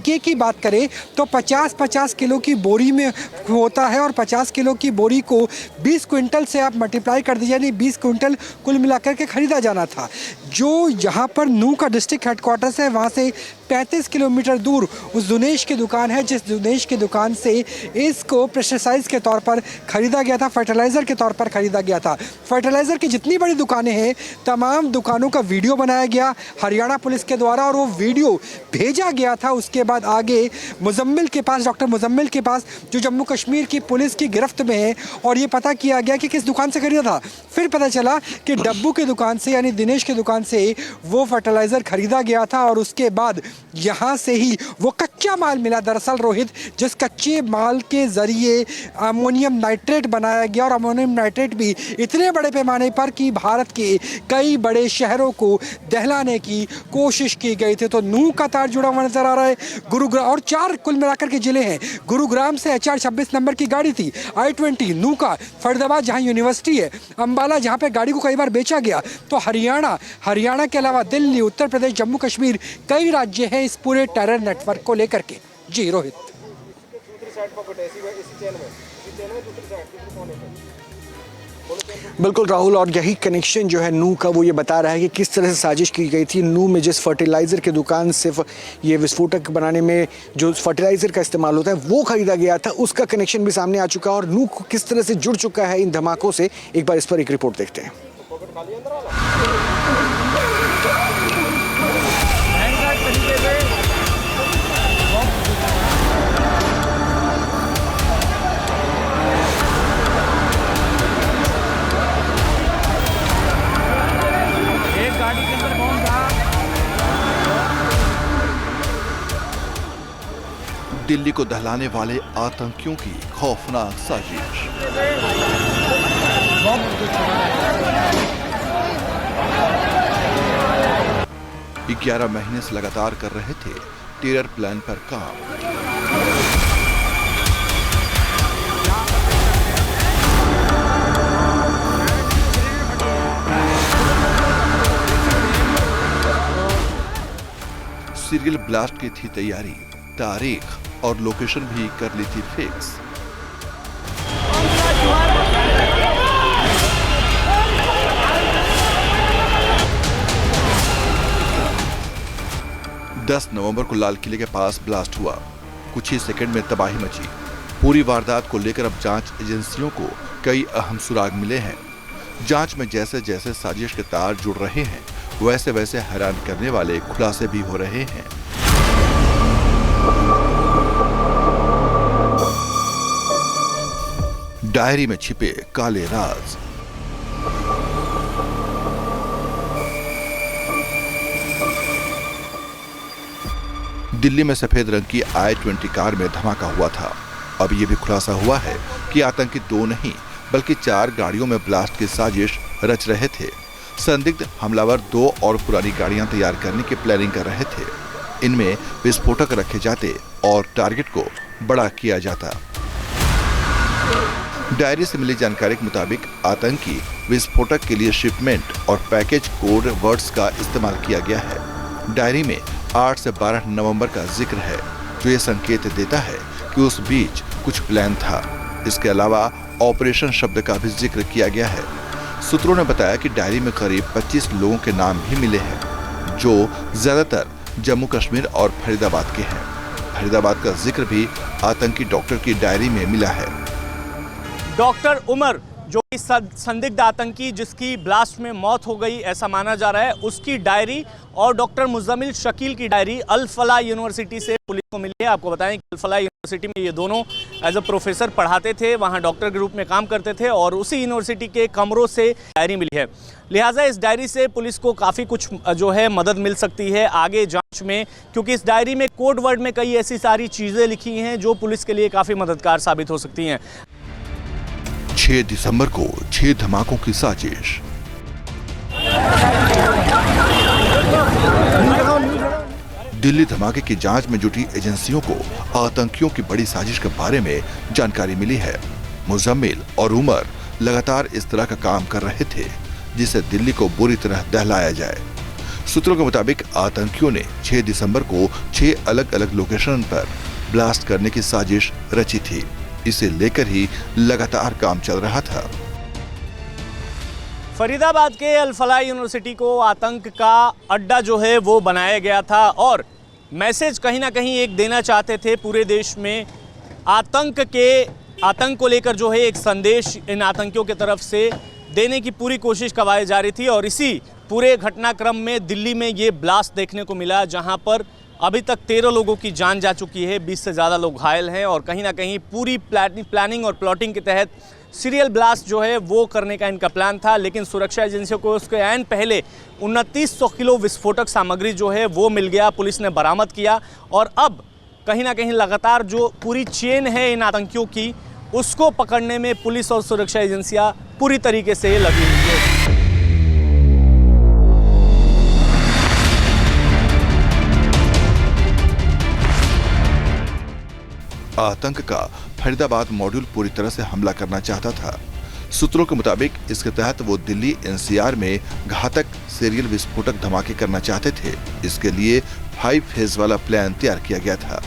के की बात करें तो 50-50 किलो की बोरी में होता है और 50 किलो की बोरी को 20 क्विंटल से आप मल्टीप्लाई कर दीजिए, यानी 20 क्विंटल कुल मिलाकर के खरीदा जाना था। जो यहाँ पर नू का डिस्ट्रिक्ट हेडक्वार्टर्स है, वहाँ से 35 किलोमीटर दूर उस दिनेश की दुकान है, जिस दिनेश की दुकान से इसको पेस्टिसाइड्स के तौर पर खरीदा गया था, फर्टिलाइज़र के तौर पर खरीदा गया था। फर्टिलाइज़र की जितनी बड़ी दुकानें हैं, तमाम दुकानों का वीडियो बनाया गया हरियाणा पुलिस के द्वारा और वो वीडियो भेजा गया था। उसके बाद आगे मुजम्मिल के पास, डॉक्टर मुजम्मिल के पास, जो जम्मू कश्मीर की पुलिस की गिरफ्त में है, और ये पता किया गया कि किस दुकान से खरीदा था। फिर पता चला कि डब्बू की दुकान से, यानी दिनेश की दुकान से वो फर्टिलाइज़र खरीदा गया था और उसके बाद यहाँ से ही वो कच्चा माल मिला। दरअसल रोहित, जिस कच्चे माल के ज़रिए अमोनियम नाइट्रेट बनाया गया, और अमोनियम नाइट्रेट भी इतने बड़े पैमाने पर कि भारत के कई बड़े शहरों को दहलाने की कोशिश की गई थी। तो नूह का तार जुड़ा हुआ नजर आ रहा है। गुरुग्राम और 4 कुल मिलाकर के जिले हैं। गुरुग्राम से HR 26 नंबर की गाड़ी थी, I-20, नूह का, फरीदाबाद जहाँ यूनिवर्सिटी है, अम्बाला जहाँ पे गाड़ी को कई बार बेचा गया। तो हरियाणा के अलावा दिल्ली, उत्तर प्रदेश, जम्मू कश्मीर, कई राज्य हैं इस पूरे टेरर नेटवर्क को लेकर के। जी रोहित। बिल्कुल राहुल, और यही कनेक्शन जो है नूह का, वो ये बता रहा है कि किस तरह से साजिश की गई थी। नूह में जिस फर्टिलाइज़र की दुकान से ये विस्फोटक बनाने में जो फर्टिलाइज़र का इस्तेमाल होता है वो खरीदा गया था, उसका कनेक्शन भी सामने आ चुका है। और नूह किस तरह से जुड़ चुका है इन धमाकों से, एक बार इस पर एक रिपोर्ट देखते हैं। दिल्ली को दहलाने वाले आतंकियों की खौफनाक साजिश। 11 महीने से लगातार कर रहे थे टेरर प्लान पर काम। सीरियल ब्लास्ट की थी तैयारी, तारीख और लोकेशन भी कर ली थी फिक्स। दस नवंबर को लाल किले के पास ब्लास्ट हुआ। कुछ ही सेकंड में तबाही मची। पूरी वारदात को लेकर अब जांच एजेंसियों को कई अहम सुराग मिले हैं। जांच में जैसे जैसे साजिश के तार जुड़ रहे हैं, वैसे वैसे हैरान करने वाले खुलासे भी हो रहे हैं। डायरी में छिपे काले राज। दिल्ली में सफेद रंग की I-20 कार में धमाका हुआ था। अब यह भी खुलासा हुआ है कि आतंकी 2 नहीं बल्कि 4 गाड़ियों में ब्लास्ट की साजिश रच रहे थे। संदिग्ध हमलावर 2 और पुरानी गाड़ियां तैयार करने की प्लानिंग कर रहे थे। इनमें विस्फोटक रखे जाते और टारगेट को बड़ा किया जाता। डायरी से मिली जानकारी के मुताबिक आतंकी विस्फोटक के लिए शिपमेंट और पैकेज कोड वर्ड्स का इस्तेमाल किया गया है। डायरी में 8 से 12 नवंबर का जिक्र है, जो ये संकेत देता है कि उस बीच कुछ प्लान था। इसके अलावा ऑपरेशन शब्द का भी जिक्र किया गया है। सूत्रों ने बताया कि डायरी में करीब 25 लोगों के नाम भी मिले हैं, जो ज्यादातर जम्मू कश्मीर और फरीदाबाद के हैं। फरीदाबाद का जिक्र भी आतंकी डॉक्टर की डायरी में मिला है। डॉक्टर उमर, जो कि संदिग्ध आतंकी जिसकी ब्लास्ट में मौत हो गई ऐसा माना जा रहा है, उसकी डायरी और डॉक्टर मुजम्मिल शकील की डायरी अल फलाह यूनिवर्सिटी से पुलिस को मिली है। आपको बताएं कि अल फलाह यूनिवर्सिटी में ये दोनों एज अ प्रोफेसर पढ़ाते थे, वहाँ डॉक्टर के रूप में काम करते थे और उसी यूनिवर्सिटी के कमरों से डायरी मिली है। लिहाजा इस डायरी से पुलिस को काफ़ी कुछ जो है मदद मिल सकती है आगे जांच में, क्योंकि इस डायरी में कोड वर्ड में कई ऐसी सारी चीज़ें लिखी हैं जो पुलिस के लिए काफ़ी मददगार साबित हो सकती हैं। 6 दिसंबर को 6 धमाकों की साजिश। दिल्ली धमाके की जांच में जुटी एजेंसियों को आतंकियों की बड़ी साजिश के बारे में जानकारी मिली है। मुजम्मिल और उमर लगातार इस तरह का काम कर रहे थे जिससे दिल्ली को बुरी तरह दहलाया जाए। सूत्रों के मुताबिक आतंकियों ने 6 दिसंबर को 6 अलग-अलग लोकेशन पर ब्लास्ट करने की साजिश रची थी। इसे लेकर ही लगातार काम चल रहा था। फरीदाबाद के अल फलाह यूनिवर्सिटी को आतंक का अड्डा जो है वो बनाया गया था और मैसेज कहीं ना कहीं एक देना चाहते थे पूरे देश में। आतंक को लेकर जो है एक संदेश इन आतंकियों की तरफ से देने की पूरी कोशिश करवाई जा रही थी और इसी पूरे घटनाक्रम में दिल्ली में ये ब्लास्ट देखने को मिला, जहां पर अभी तक 13 लोगों की जान जा चुकी है, 20 से ज़्यादा लोग घायल हैं और कहीं ना कहीं पूरी प्लानिंग और प्लॉटिंग के तहत सीरियल ब्लास्ट जो है वो करने का इनका प्लान था। लेकिन सुरक्षा एजेंसियों को उसके ऐन पहले 2900 किलो विस्फोटक सामग्री जो है वो मिल गया, पुलिस ने बरामद किया और अब कहीं ना कहीं लगातार जो पूरी चेन है इन आतंकियों की उसको पकड़ने में पुलिस और सुरक्षा एजेंसियां पूरी तरीके से लगी हुई है। आतंक का फरीदाबाद मॉड्यूल पूरी तरह से हमला करना चाहता था। सूत्रों के मुताबिक इसके तहत वो दिल्ली एनसीआर में घातक सीरियल विस्फोटक धमाके करना चाहते थे। इसके लिए 5 फेज वाला प्लान तैयार किया गया था।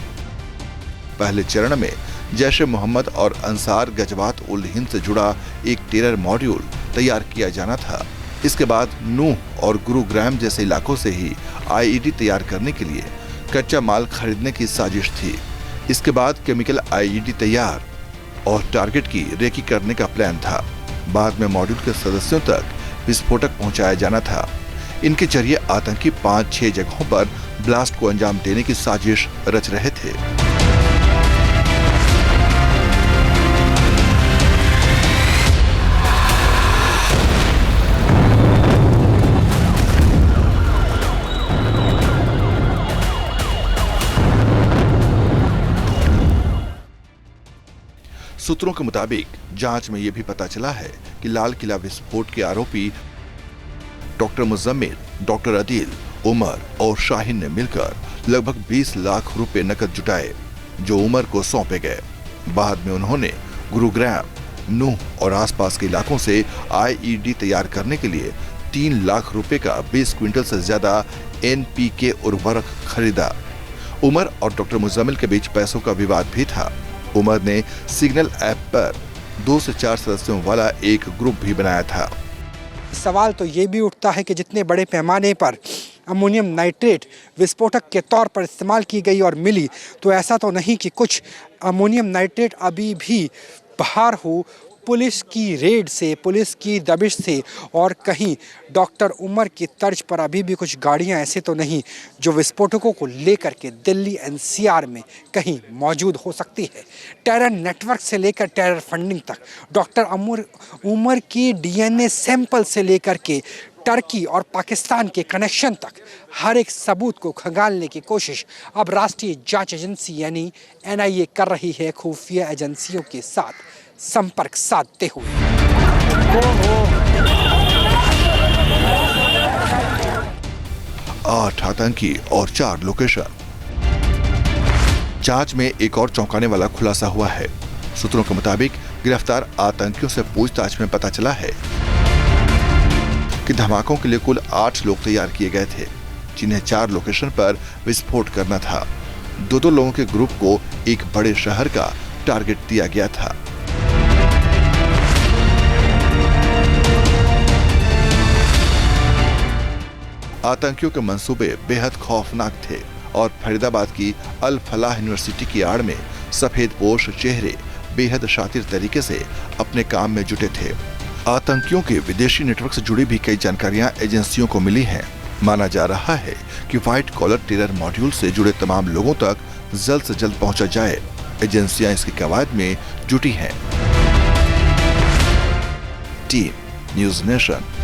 पहले चरण में जैश ए मोहम्मद और अंसार गजवात उल हिंद से जुड़ा एक टेरर मॉड्यूल तैयार किया जाना था। इसके बाद नूह और गुरुग्राम जैसे इलाकों से ही आईईडी तैयार करने के लिए कच्चा माल खरीदने की साजिश थी। इसके बाद केमिकल आईईडी तैयार और टारगेट की रेकी करने का प्लान था। बाद में मॉड्यूल के सदस्यों तक विस्फोटक पहुंचाया जाना था। इनके जरिए आतंकी 5-6 जगहों पर ब्लास्ट को अंजाम देने की साजिश रच रहे थे। सूत्रों के मुताबिक जांच में यह भी पता चला है कि लाल किला विस्फोट के आरोपी डॉक्टर मुजम्मिल, डॉक्टर अदील, उमर और शाहीन ने मिलकर लगभग 20 लाख रुपए नकद जुटाए, जो उमर को सौंपे गए। बाद में उन्होंने गुरुग्राम, नूह और आसपास के इलाकों से आईईडी तैयार करने के लिए 3 लाख रुपए का 20 क्विंटल से ज्यादा एनपीके उर्वरक खरीदा। उमर और डॉक्टर मुजम्मिल के बीच पैसों का विवाद भी था। उमर ने सिग्नल ऐप पर 2 से 4 सदस्यों वाला एक ग्रुप भी बनाया था। सवाल तो ये भी उठता है कि जितने बड़े पैमाने पर अमोनियम नाइट्रेट विस्फोटक के तौर पर इस्तेमाल की गई और मिली, तो ऐसा तो नहीं कि कुछ अमोनियम नाइट्रेट अभी भी बाहर हो पुलिस की रेड से, पुलिस की दबिश से, और कहीं डॉक्टर उमर की तर्ज पर अभी भी कुछ गाड़ियां ऐसे तो नहीं जो विस्फोटकों को लेकर के दिल्ली एनसीआर में कहीं मौजूद हो सकती है। टेरर नेटवर्क से लेकर टेरर फंडिंग तक, डॉक्टर उमर की डीएनए सैंपल से लेकर के टर्की और पाकिस्तान के कनेक्शन तक हर एक सबूत को खंगालने की कोशिश अब राष्ट्रीय जांच एजेंसी यानी एनआईए कर रही है, खुफिया एजेंसियों के साथ संपर्क साधते हुए। 8 आतंकी और 4 लोकेशन। जांच में एक और चौंकाने वाला खुलासा हुआ है। सूत्रों के मुताबिक गिरफ्तार आतंकियों से पूछताछ में पता चला है कि धमाकों के लिए कुल 8 लोग तैयार किए गए थे, जिन्हें 4 लोकेशन पर विस्फोट करना था। 2-2 लोगों के ग्रुप को एक बड़े शहर का टारगेट दिया गया था। आतंकियों के मंसूबे बेहद खौफनाक थे और फरीदाबाद की अल फलाह यूनिवर्सिटी की आड़ में सफेदपोश चेहरे बेहद शातिर तरीके से अपने काम में जुटे थे। आतंकियों के विदेशी नेटवर्क से जुड़ी भी कई जानकारियां एजेंसियों को मिली हैं। माना जा रहा है कि व्हाइट कॉलर टेरर मॉड्यूल से जुड़े तमाम लोगों तक जल्द से जल्द पहुंचा जाए। एजेंसियां इसकी कवायद में जुटी हैं। Team news nation.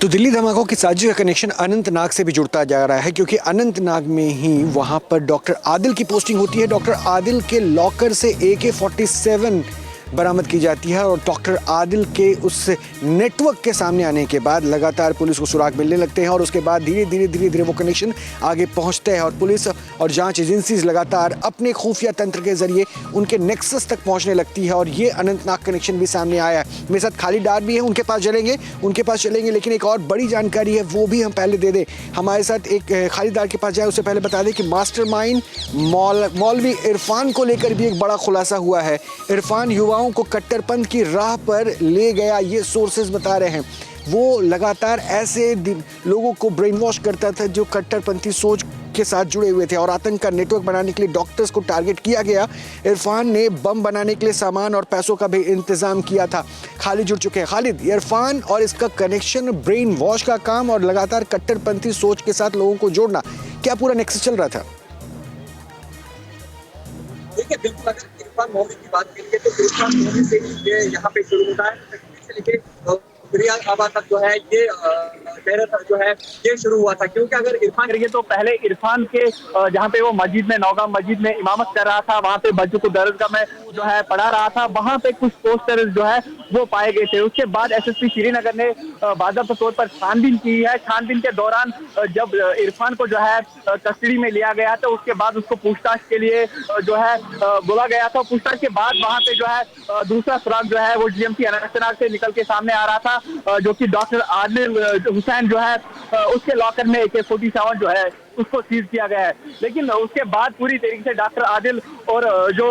तो दिल्ली धमाकों की साजिश का कनेक्शन अनंतनाग से भी जुड़ता जा रहा है, क्योंकि अनंतनाग में ही वहां पर डॉक्टर आदिल की पोस्टिंग होती है। डॉक्टर आदिल के लॉकर से AK-47 बरामद की जाती है और डॉक्टर आदिल के उस नेटवर्क के सामने आने के बाद लगातार पुलिस को सुराग मिलने लगते हैं और उसके बाद धीरे धीरे वो कनेक्शन आगे पहुंचते हैं और पुलिस और जांच एजेंसीज लगातार अपने खुफिया तंत्र के जरिए उनके नेक्सस तक पहुंचने लगती है और ये अनंतनाग कनेक्शन भी सामने आया है। मेरे साथ खालिद डार भी है, उनके पास चलेंगे, लेकिन एक और बड़ी जानकारी है वो भी हम पहले दे दें। हमारे साथ एक खालिद डार के पास जाए उससे पहले बता दें कि मास्टरमाइंड मौलवी इरफान को लेकर भी एक बड़ा खुलासा हुआ है। इरफान युवाओं को कट्टरपंथ की राह पर ले गया, ये सोर्सेज बता रहे हैं। वो लगातार ऐसे लोगों को ब्रेन वॉश करता था जो कट्टरपंथी सोच के साथ जुड़े हुए थे और आतंक का नेटवर्क बनाने के लिए डॉक्टर्स को टारगेट किया गया। इरफान ने बम बनाने के लिए सामान और पैसों का भी इंतजाम किया था। खालिद जुड़ चुके हैं। खालिद, इरफान और इसका कनेक्शन, ब्रेन वॉश का काम और लगातार कट्टरपंथी सोच के साथ लोगों को जोड़ना, क्या पूरा नेक्सस चल रहा था? देखिए, बिल्कुल अगर इरफान मौलवी की बात करेंगे तो इरफान मौलवी से ये यहाँ पे शुरू होता है। लेके फरीदाबाद तक जो है ये टेरर जो है ये शुरू हुआ था, क्योंकि अगर इरफान करेंगे तो पहले इरफान के जहाँ पे वो मस्जिद में, नौगाम मस्जिद में इमामत कर रहा था, वहाँ पे बच्चों को दरगाह में जो है पढ़ा रहा था, वहाँ पे कुछ पोस्टर जो है वो पाए गए थे। उसके बाद एसएसपी श्रीनगर ने बाकायदा तौर पर छानबीन की है। छानबीन के दौरान जब इरफान को जो है कस्टडी में लिया गया तो उसके बाद उसको पूछताछ के लिए जो है बोला गया था। पूछताछ के बाद वहाँ पे जो है दूसरा सुराग जो है वो जीएमसी अनंतनाग से निकल के सामने आ रहा था, जो कि डॉक्टर आदिल हुसैन जो है उसके लॉकर में AK-47 जो है उसको सीज किया गया है। लेकिन उसके बाद पूरी तरीके से डॉक्टर आदिल और जो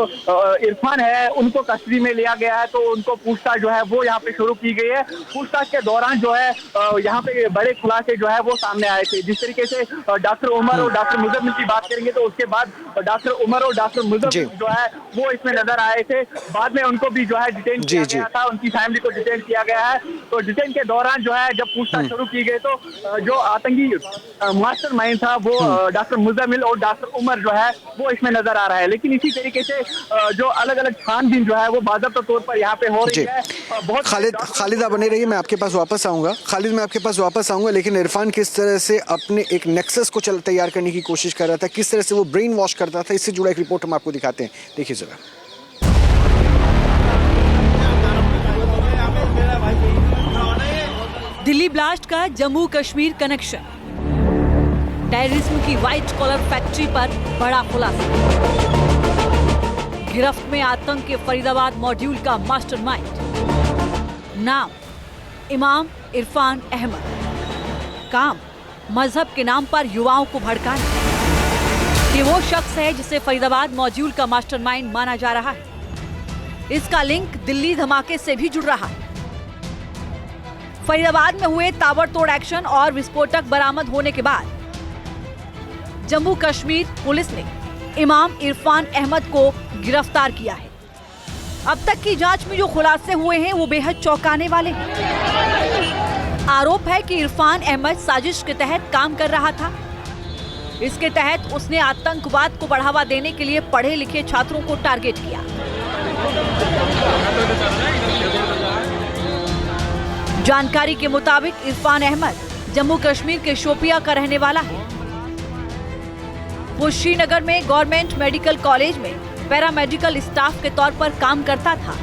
इरफान है उनको कस्टडी में लिया गया है, तो उनको पूछताछ जो है वो यहाँ पे शुरू की गई है। पूछताछ के दौरान जो है यहाँ पे बड़े खुलासे जो है वो सामने आए थे। जिस तरीके से डॉक्टर उमर और डॉक्टर मुजम्मिल की बात करेंगे तो उसके बाद डॉक्टर उमर और डॉक्टर मुजम्मिल जो है वो इसमें नजर आए थे। बाद में उनको भी जो है डिटेन किया गया था, उनकी फैमिली को डिटेन किया गया है। तो डिटेन के दौरान जो है जब पूछताछ शुरू की गई तो जो आतंकी मास्टरमाइंड था वो डॉक्टर मुजम्मिल और डॉक्टर उमर जो है वो इसमें नजर आ रहा है। लेकिन इसी तरीके से जो अलग अलग छानबीन जो है वो बाकायदा तौर पर यहाँ पे हो रही है। बहुत खालिद आप बने रहिए, मैं आपके पास वापस आऊंगा। खालिद, मैं आपके पास वापस आऊंगा, लेकिन इरफान किस तरह से अपने एक नेक्सस को तैयार करने की कोशिश कर रहा था, किस तरह से वो ब्रेन वॉश करता था, इससे जुड़ा एक रिपोर्ट हम आपको दिखाते हैं। देखिए जरा। दिल्ली ब्लास्ट का जम्मू कश्मीर कनेक्शन, टेररिज्म की व्हाइट कॉलर फैक्ट्री पर बड़ा खुलासा, गिरफ्त में आतंक के फरीदाबाद मॉड्यूल का मास्टरमाइंड, नाम इमाम इरफान अहमद, काम मजहब के नाम पर युवाओं को भड़काना। ये वो शख्स है जिसे फरीदाबाद मॉड्यूल का मास्टरमाइंड माना जा रहा है। इसका लिंक दिल्ली धमाके से भी जुड़ रहा है। फरीदाबाद में हुए ताबड़तोड़ एक्शन और विस्फोटक बरामद होने के बाद जम्मू कश्मीर पुलिस ने इमाम इरफान अहमद को गिरफ्तार किया है। अब तक की जांच में जो खुलासे हुए हैं वो बेहद चौंकाने वाले हैं। आरोप है कि इरफान अहमद साजिश के तहत काम कर रहा था। इसके तहत उसने आतंकवाद को बढ़ावा देने के लिए पढ़े लिखे छात्रों को टारगेट किया। जानकारी के मुताबिक इरफान अहमद जम्मू कश्मीर के शोपिया का रहने वाला है। वो श्रीनगर में गवर्नमेंट मेडिकल कॉलेज में पैरामेडिकल स्टाफ के तौर पर काम करता था।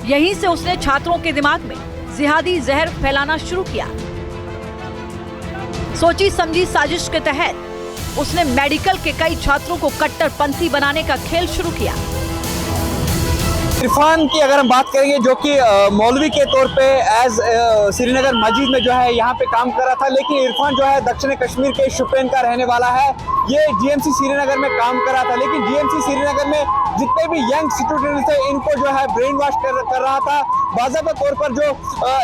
यहीं से उसने छात्रों के दिमाग में जिहादी जहर फैलाना शुरू किया। सोची समझी साजिश के तहत उसने मेडिकल के कई छात्रों को कट्टरपंथी बनाने का खेल शुरू किया। इरफान की अगर हम बात करेंगे, जो कि मौलवी के तौर पे एज श्रीनगर मस्जिद में जो है यहाँ पे काम कर रहा था, लेकिन इरफान जो है दक्षिण कश्मीर के शुपियन का रहने वाला है। ये जीएमसी श्रीनगर में काम कर रहा था, लेकिन जीएमसी श्रीनगर में जितने भी यंग स्टूडेंट्स थे इनको जो है ब्रेन वॉश कर रहा था। बाकायदा तौर पर जो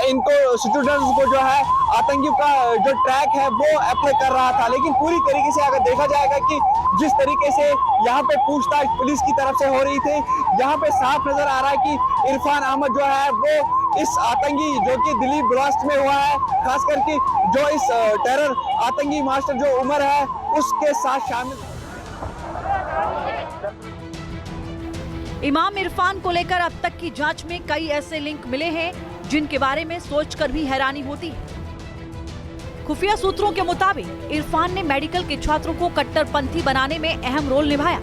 इनको स्टूडेंट्स को जो है आतंकियों का जो ट्रैक है वो अप्लाई कर रहा था। लेकिन पूरी तरीके से अगर देखा जाएगा कि जिस तरीके से यहाँ पे पूछताछ पुलिस की तरफ से हो रही थी, यहाँ पे साफ नजर आ रहा है कि इरफान अहमद जो है वो इस आतंकी जो कि दिल्ली ब्लास्ट में हुआ है, खास करके जो इस टेरर आतंकी मास्टर जो उमर है उसके साथ शामिल। इमाम इरफान को लेकर अब तक की जांच में कई ऐसे लिंक मिले हैं जिनके बारे में सोचकर भी हैरानी होती है। खुफिया सूत्रों के मुताबिक इरफान ने मेडिकल के छात्रों को कट्टरपंथी बनाने में अहम रोल निभाया।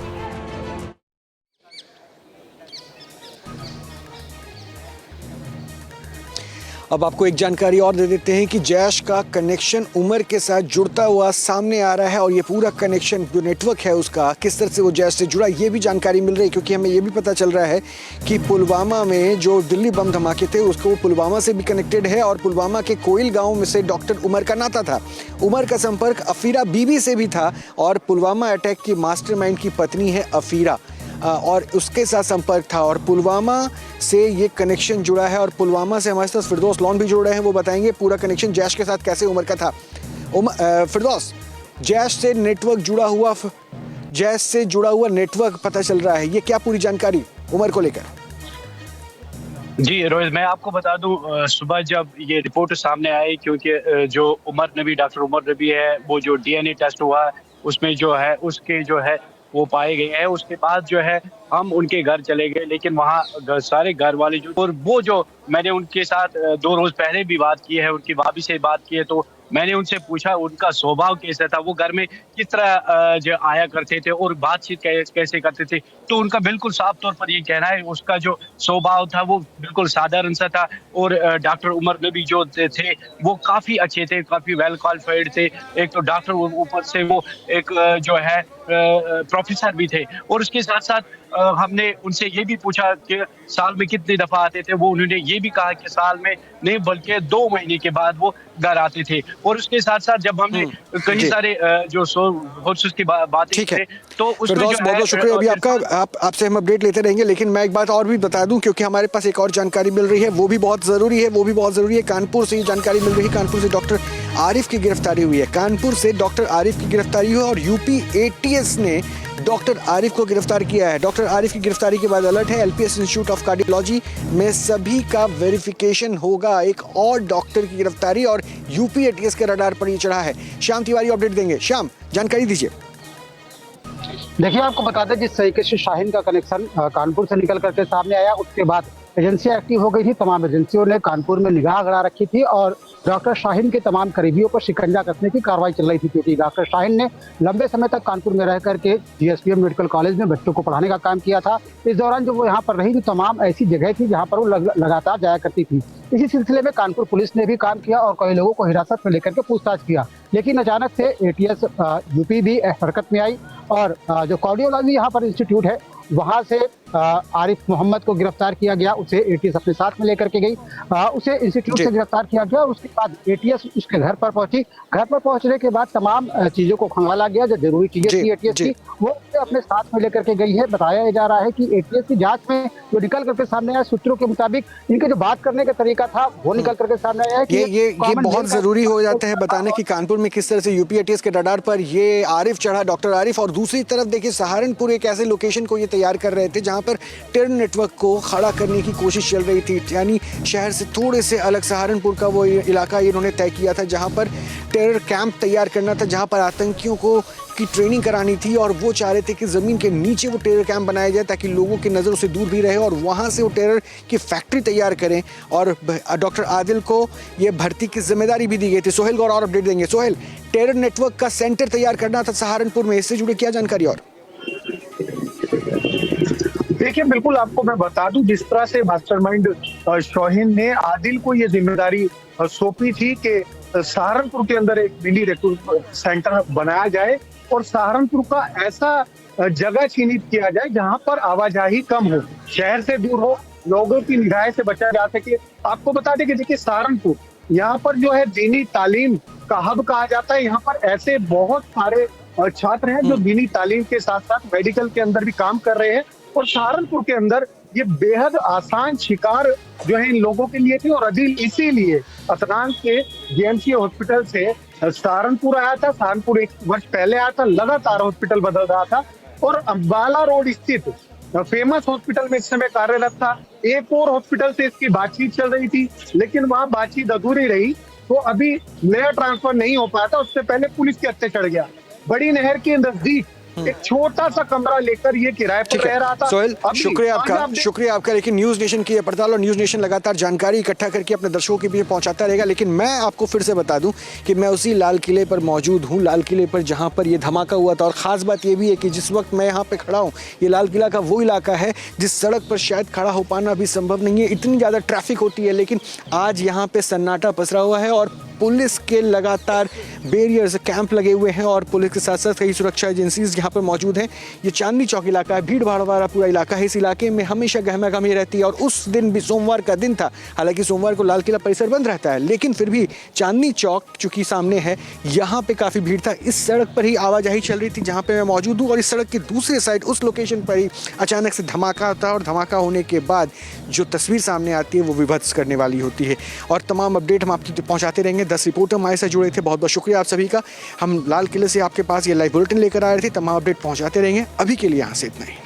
अब आपको एक जानकारी और दे देते हैं कि जैश का कनेक्शन उमर के साथ जुड़ता हुआ सामने आ रहा है और ये पूरा कनेक्शन जो नेटवर्क है उसका किस तरह से वो जैश से जुड़ा ये भी जानकारी मिल रही है, क्योंकि हमें ये भी पता चल रहा है कि पुलवामा में जो दिल्ली बम धमाके थे उसको वो पुलवामा से भी कनेक्टेड है और पुलवामा के कोयल गाँव में से डॉक्टर उमर का नाता था। उमर का संपर्क अफीरा बीबी से भी था और पुलवामा अटैक की मास्टरमाइंड की पत्नी है अफीरा और उसके साथ संपर्क था और पुलवामा से ये कनेक्शन जुड़ा है और पुलवामा से हमारे साथ फिरदौस लॉन भी जुड़ रहे हैं, वो बताएंगे पूरा कनेक्शन जैश के साथ कैसे उमर का था। फिरदौस, जैश से जुड़ा हुआ नेटवर्क पता चल रहा है, ये क्या पूरी जानकारी उमर को लेकर? जी रोहित, मैं आपको बता दूं, सुबह जब ये रिपोर्ट सामने आई, क्योंकि जो उमर नबी, डॉक्टर उमर नबी है, वो जो डीएनए टेस्ट हुआ उसमें जो है उसके जो है वो पाए गए हैं। उसके बाद जो है हम उनके घर चले गए, लेकिन वहाँ सारे घर वाले जो, और वो जो मैंने उनके साथ 2 रोज पहले भी बात की है, उनकी भाभी से बात की है, तो मैंने उनसे पूछा उनका स्वभाव कैसा था, वो घर में किस तरह जो आया करते थे और बातचीत कैसे करते थे। तो उनका बिल्कुल साफ तौर पर ये कहना है उसका जो स्वभाव था वो बिल्कुल साधारण सा था और डॉक्टर उमर नबी जो थे वो काफ़ी अच्छे थे, काफ़ी वेल क्वालिफाइड थे। एक तो डॉक्टर, ऊपर से वो एक जो है प्रोफेसर भी थे। और उसके साथ साथ हमने उनसे ये भी पूछा कि साल में कितनी दफ़ा आते थे, वो उन्होंने ये भी कहा कि साल में नहीं बल्कि 2 महीने के बाद वो घर आते थे। और उसके साथ साथ जब हमने कई सारे जो सोर्सेस की बातें की तो उसमें बहुत बहुत शुक्रिया अभी आपका, आपसे हम अपडेट लेते रहेंगे। लेकिन मैं एक बात और भी बता दूं, क्योंकि हमारे पास एक और जानकारी मिल रही है, वो भी बहुत ज़रूरी है, कानपुर से ये जानकारी मिल रही है। कानपुर से डॉक्टर आरिफ की गिरफ्तारी हुई है, कानपुर से डॉक्टर आरिफ की गिरफ्तारी हुई और यूपी ATS ने डॉक्टर आरिफ को गिरफ्तार किया है। डॉक्टर आरिफ की गिरफ्तारी के बाद अलर्ट है, LPS इंस्टीट्यूट ऑफ कार्डियोलॉजी में सभी का वेरिफिकेशन होगा। एक और डॉक्टर की गिरफ्तारी और यूपी ATS के रडार पर ये चढ़ा है। श्याम तिवारी अपडेट देंगे। श्याम, जानकारी दीजिए। देखिए, आपको बता दें जिस तरीके से शाहीन का कनेक्शन कानपुर से निकल करके सामने आया, उसके बाद एजेंसियां एक्टिव हो गई थी। तमाम एजेंसियों ने कानपुर में निगाह गड़ा रखी थी और डॉक्टर शाहीन के तमाम करीबियों पर शिकंजा कसने की कार्रवाई चल रही थी, क्योंकि डॉक्टर शाहीन ने लंबे समय तक कानपुर में रह करके GSPM मेडिकल कॉलेज में बच्चों को पढ़ाने का काम किया था। इस दौरान जब वो यहाँ पर रही, तो तमाम ऐसी जगह थी जहाँ पर वो लगातार जाया करती थी। इसी सिलसिले में कानपुर पुलिस ने भी काम किया और कई लोगों को हिरासत में लेकर के पूछताछ किया। लेकिन अचानक से ATS यूपी भी हरकत में आई और जो कार्डियोलॉजी यहाँ पर इंस्टीट्यूट है वहाँ से आरिफ मोहम्मद को गिरफ्तार किया गया। उसे ATS अपने साथ में लेकर के गई, उसे इंस्टीट्यूट से गिरफ्तार किया गया और उसके बाद ATS उसके घर पर पहुंची। घर पर पहुंचने के बाद तमाम चीजों को खंगाला गया, जो जरूरी चीजें थी ATS की वो अपने साथ में लेकर के गई है। बताया जा रहा है कि ATS की जांच में जो निकल करके सामने आया, सूत्रों के मुताबिक इनके जो बात करने का तरीका था वो निकल करके सामने आया है। ये बहुत जरूरी हो जाता है बताने कि कानपुर में किस तरह से यूपी ATS के रडार पर ये आरिफ चढ़ा, डॉक्टर आरिफ। और दूसरी तरफ देखिए, सहारनपुर एक ऐसे लोकेशन को ये तैयार कर रहे थे जहां पर टेरर नेटवर्क को खड़ा करने की कोशिश चल रही थी। यानी शहर से थोड़े से अलग सहारनपुर का वो इलाका इन्होंने तय किया था जहां पर टेरर कैंप तैयार करना था, जहां पर आतंकियों को की ट्रेनिंग करानी थी और वो चाह रहे थे कि ज़मीन के नीचे वो टेरर कैंप बनाया जाए ताकि लोगों की नज़रों से दूर भी रहे और वहाँ से वो टेरर की फैक्ट्री तैयार करें। और डॉक्टर आदिल को ये भर्ती की जिम्मेदारी भी दी गई थी। सोहेल गौर और अपडेट देंगे। सोहेल, टेरर नेटवर्क का सेंटर तैयार करना था सहारनपुर में, इससे जुड़े क्या जानकारी? और देखिए, बिल्कुल आपको मैं बता दूं, जिस तरह से मास्टरमाइंड शाहीन ने आदिल को ये जिम्मेदारी सौंपी थी कि सहारनपुर के अंदर एक मिनी रिक्रूटमेंट सेंटर बनाया जाए और सहारनपुर का ऐसा जगह चिन्हित किया जाए जहां पर आवाजाही कम हो, शहर से दूर हो, लोगों की निगाह से बचा जा सके। आपको बता दें कि देखिए, सहारनपुर यहाँ पर जो है दीनी तालीम का हब कहा जाता है। यहाँ पर ऐसे बहुत सारे छात्र हैं जो दीनी तालीम के साथ साथ मेडिकल के अंदर भी काम कर रहे हैं और सहारनपुर के अंदर ये बेहद आसान शिकार जो है इन लोगों के लिए थी। और अदिल इसीलिए अतनान के GMC हॉस्पिटल से सहारनपुर आया था। सहारनपुर 1 वर्ष पहले आया था, लगातार हॉस्पिटल बदल रहा था और अम्बाला रोड स्थित फेमस हॉस्पिटल में इस समय कार्यरत था। एक और हॉस्पिटल से इसकी बातचीत चल रही थी, लेकिन वहां बातचीत अधूरी रही, तो अभी नया ट्रांसफर नहीं हो पाया था। उससे पहले पुलिस के हत्थे चढ़ गया। बड़ी नहर के नजदीक एक छोटा सा कमरा लेकर ये किराए पर रह रहा था। सोहेल, अभी शुक्रिया आज आप आपका। लेकिन न्यूज़ नेशन की ये पड़ताल और न्यूज़ नेशन लगातार जानकारी इकट्ठा करके अपने दर्शकों के बीच पहुंचाता रहेगा। लेकिन मैं आपको फिर से बता दूं कि मैं उसी लाल किले पर मौजूद हूं, लाल किले पर जहां पर ये धमाका हुआ था। और ख़ास बात ये भी है कि जिस वक्त मैं यहाँ पे खड़ा हूँ, ये लाल किला का वो इलाका है जिस सड़क पर शायद खड़ा हो पाना भी संभव नहीं है, इतनी ज़्यादा ट्रैफिक होती है। लेकिन आज यहाँ पे सन्नाटा पसरा हुआ है और पुलिस के लगातार बैरियर्स, कैंप लगे हुए हैं और पुलिस के साथ साथ कई सुरक्षा एजेंसीज यहाँ पर मौजूद हैं। ये चांदनी चौक इलाका है, भीड़ भाड़ वाला पूरा इलाका है। इस इलाके में हमेशा गहमा गहमी रहती है और उस दिन भी सोमवार का दिन था। हालांकि सोमवार को लाल किला परिसर बंद रहता है, लेकिन फिर भी चांदनी चौक चूँकि सामने है, यहाँ पे काफ़ी भीड़ था। इस सड़क पर ही आवाजाही चल रही थी जहाँ पर मैं मौजूद हूँ और इस सड़क की दूसरी साइड उस लोकेशन पर ही अचानक से धमाका होता है और धमाका होने के बाद जो तस्वीर सामने आती है वो विभत्स करने वाली होती है। और तमाम अपडेट हम आपकी पहुँचाते रहेंगे। 10 रिपोर्टर हमारे साथ जुड़े थे, बहुत बहुत शुक्रिया आप सभी का। हम लाल किले से आपके पास ये लाइव बुलेटिन लेकर आ रहे थे, तमाम अपडेट पहुंचाते रहेंगे। अभी के लिए यहाँ से इतना ही।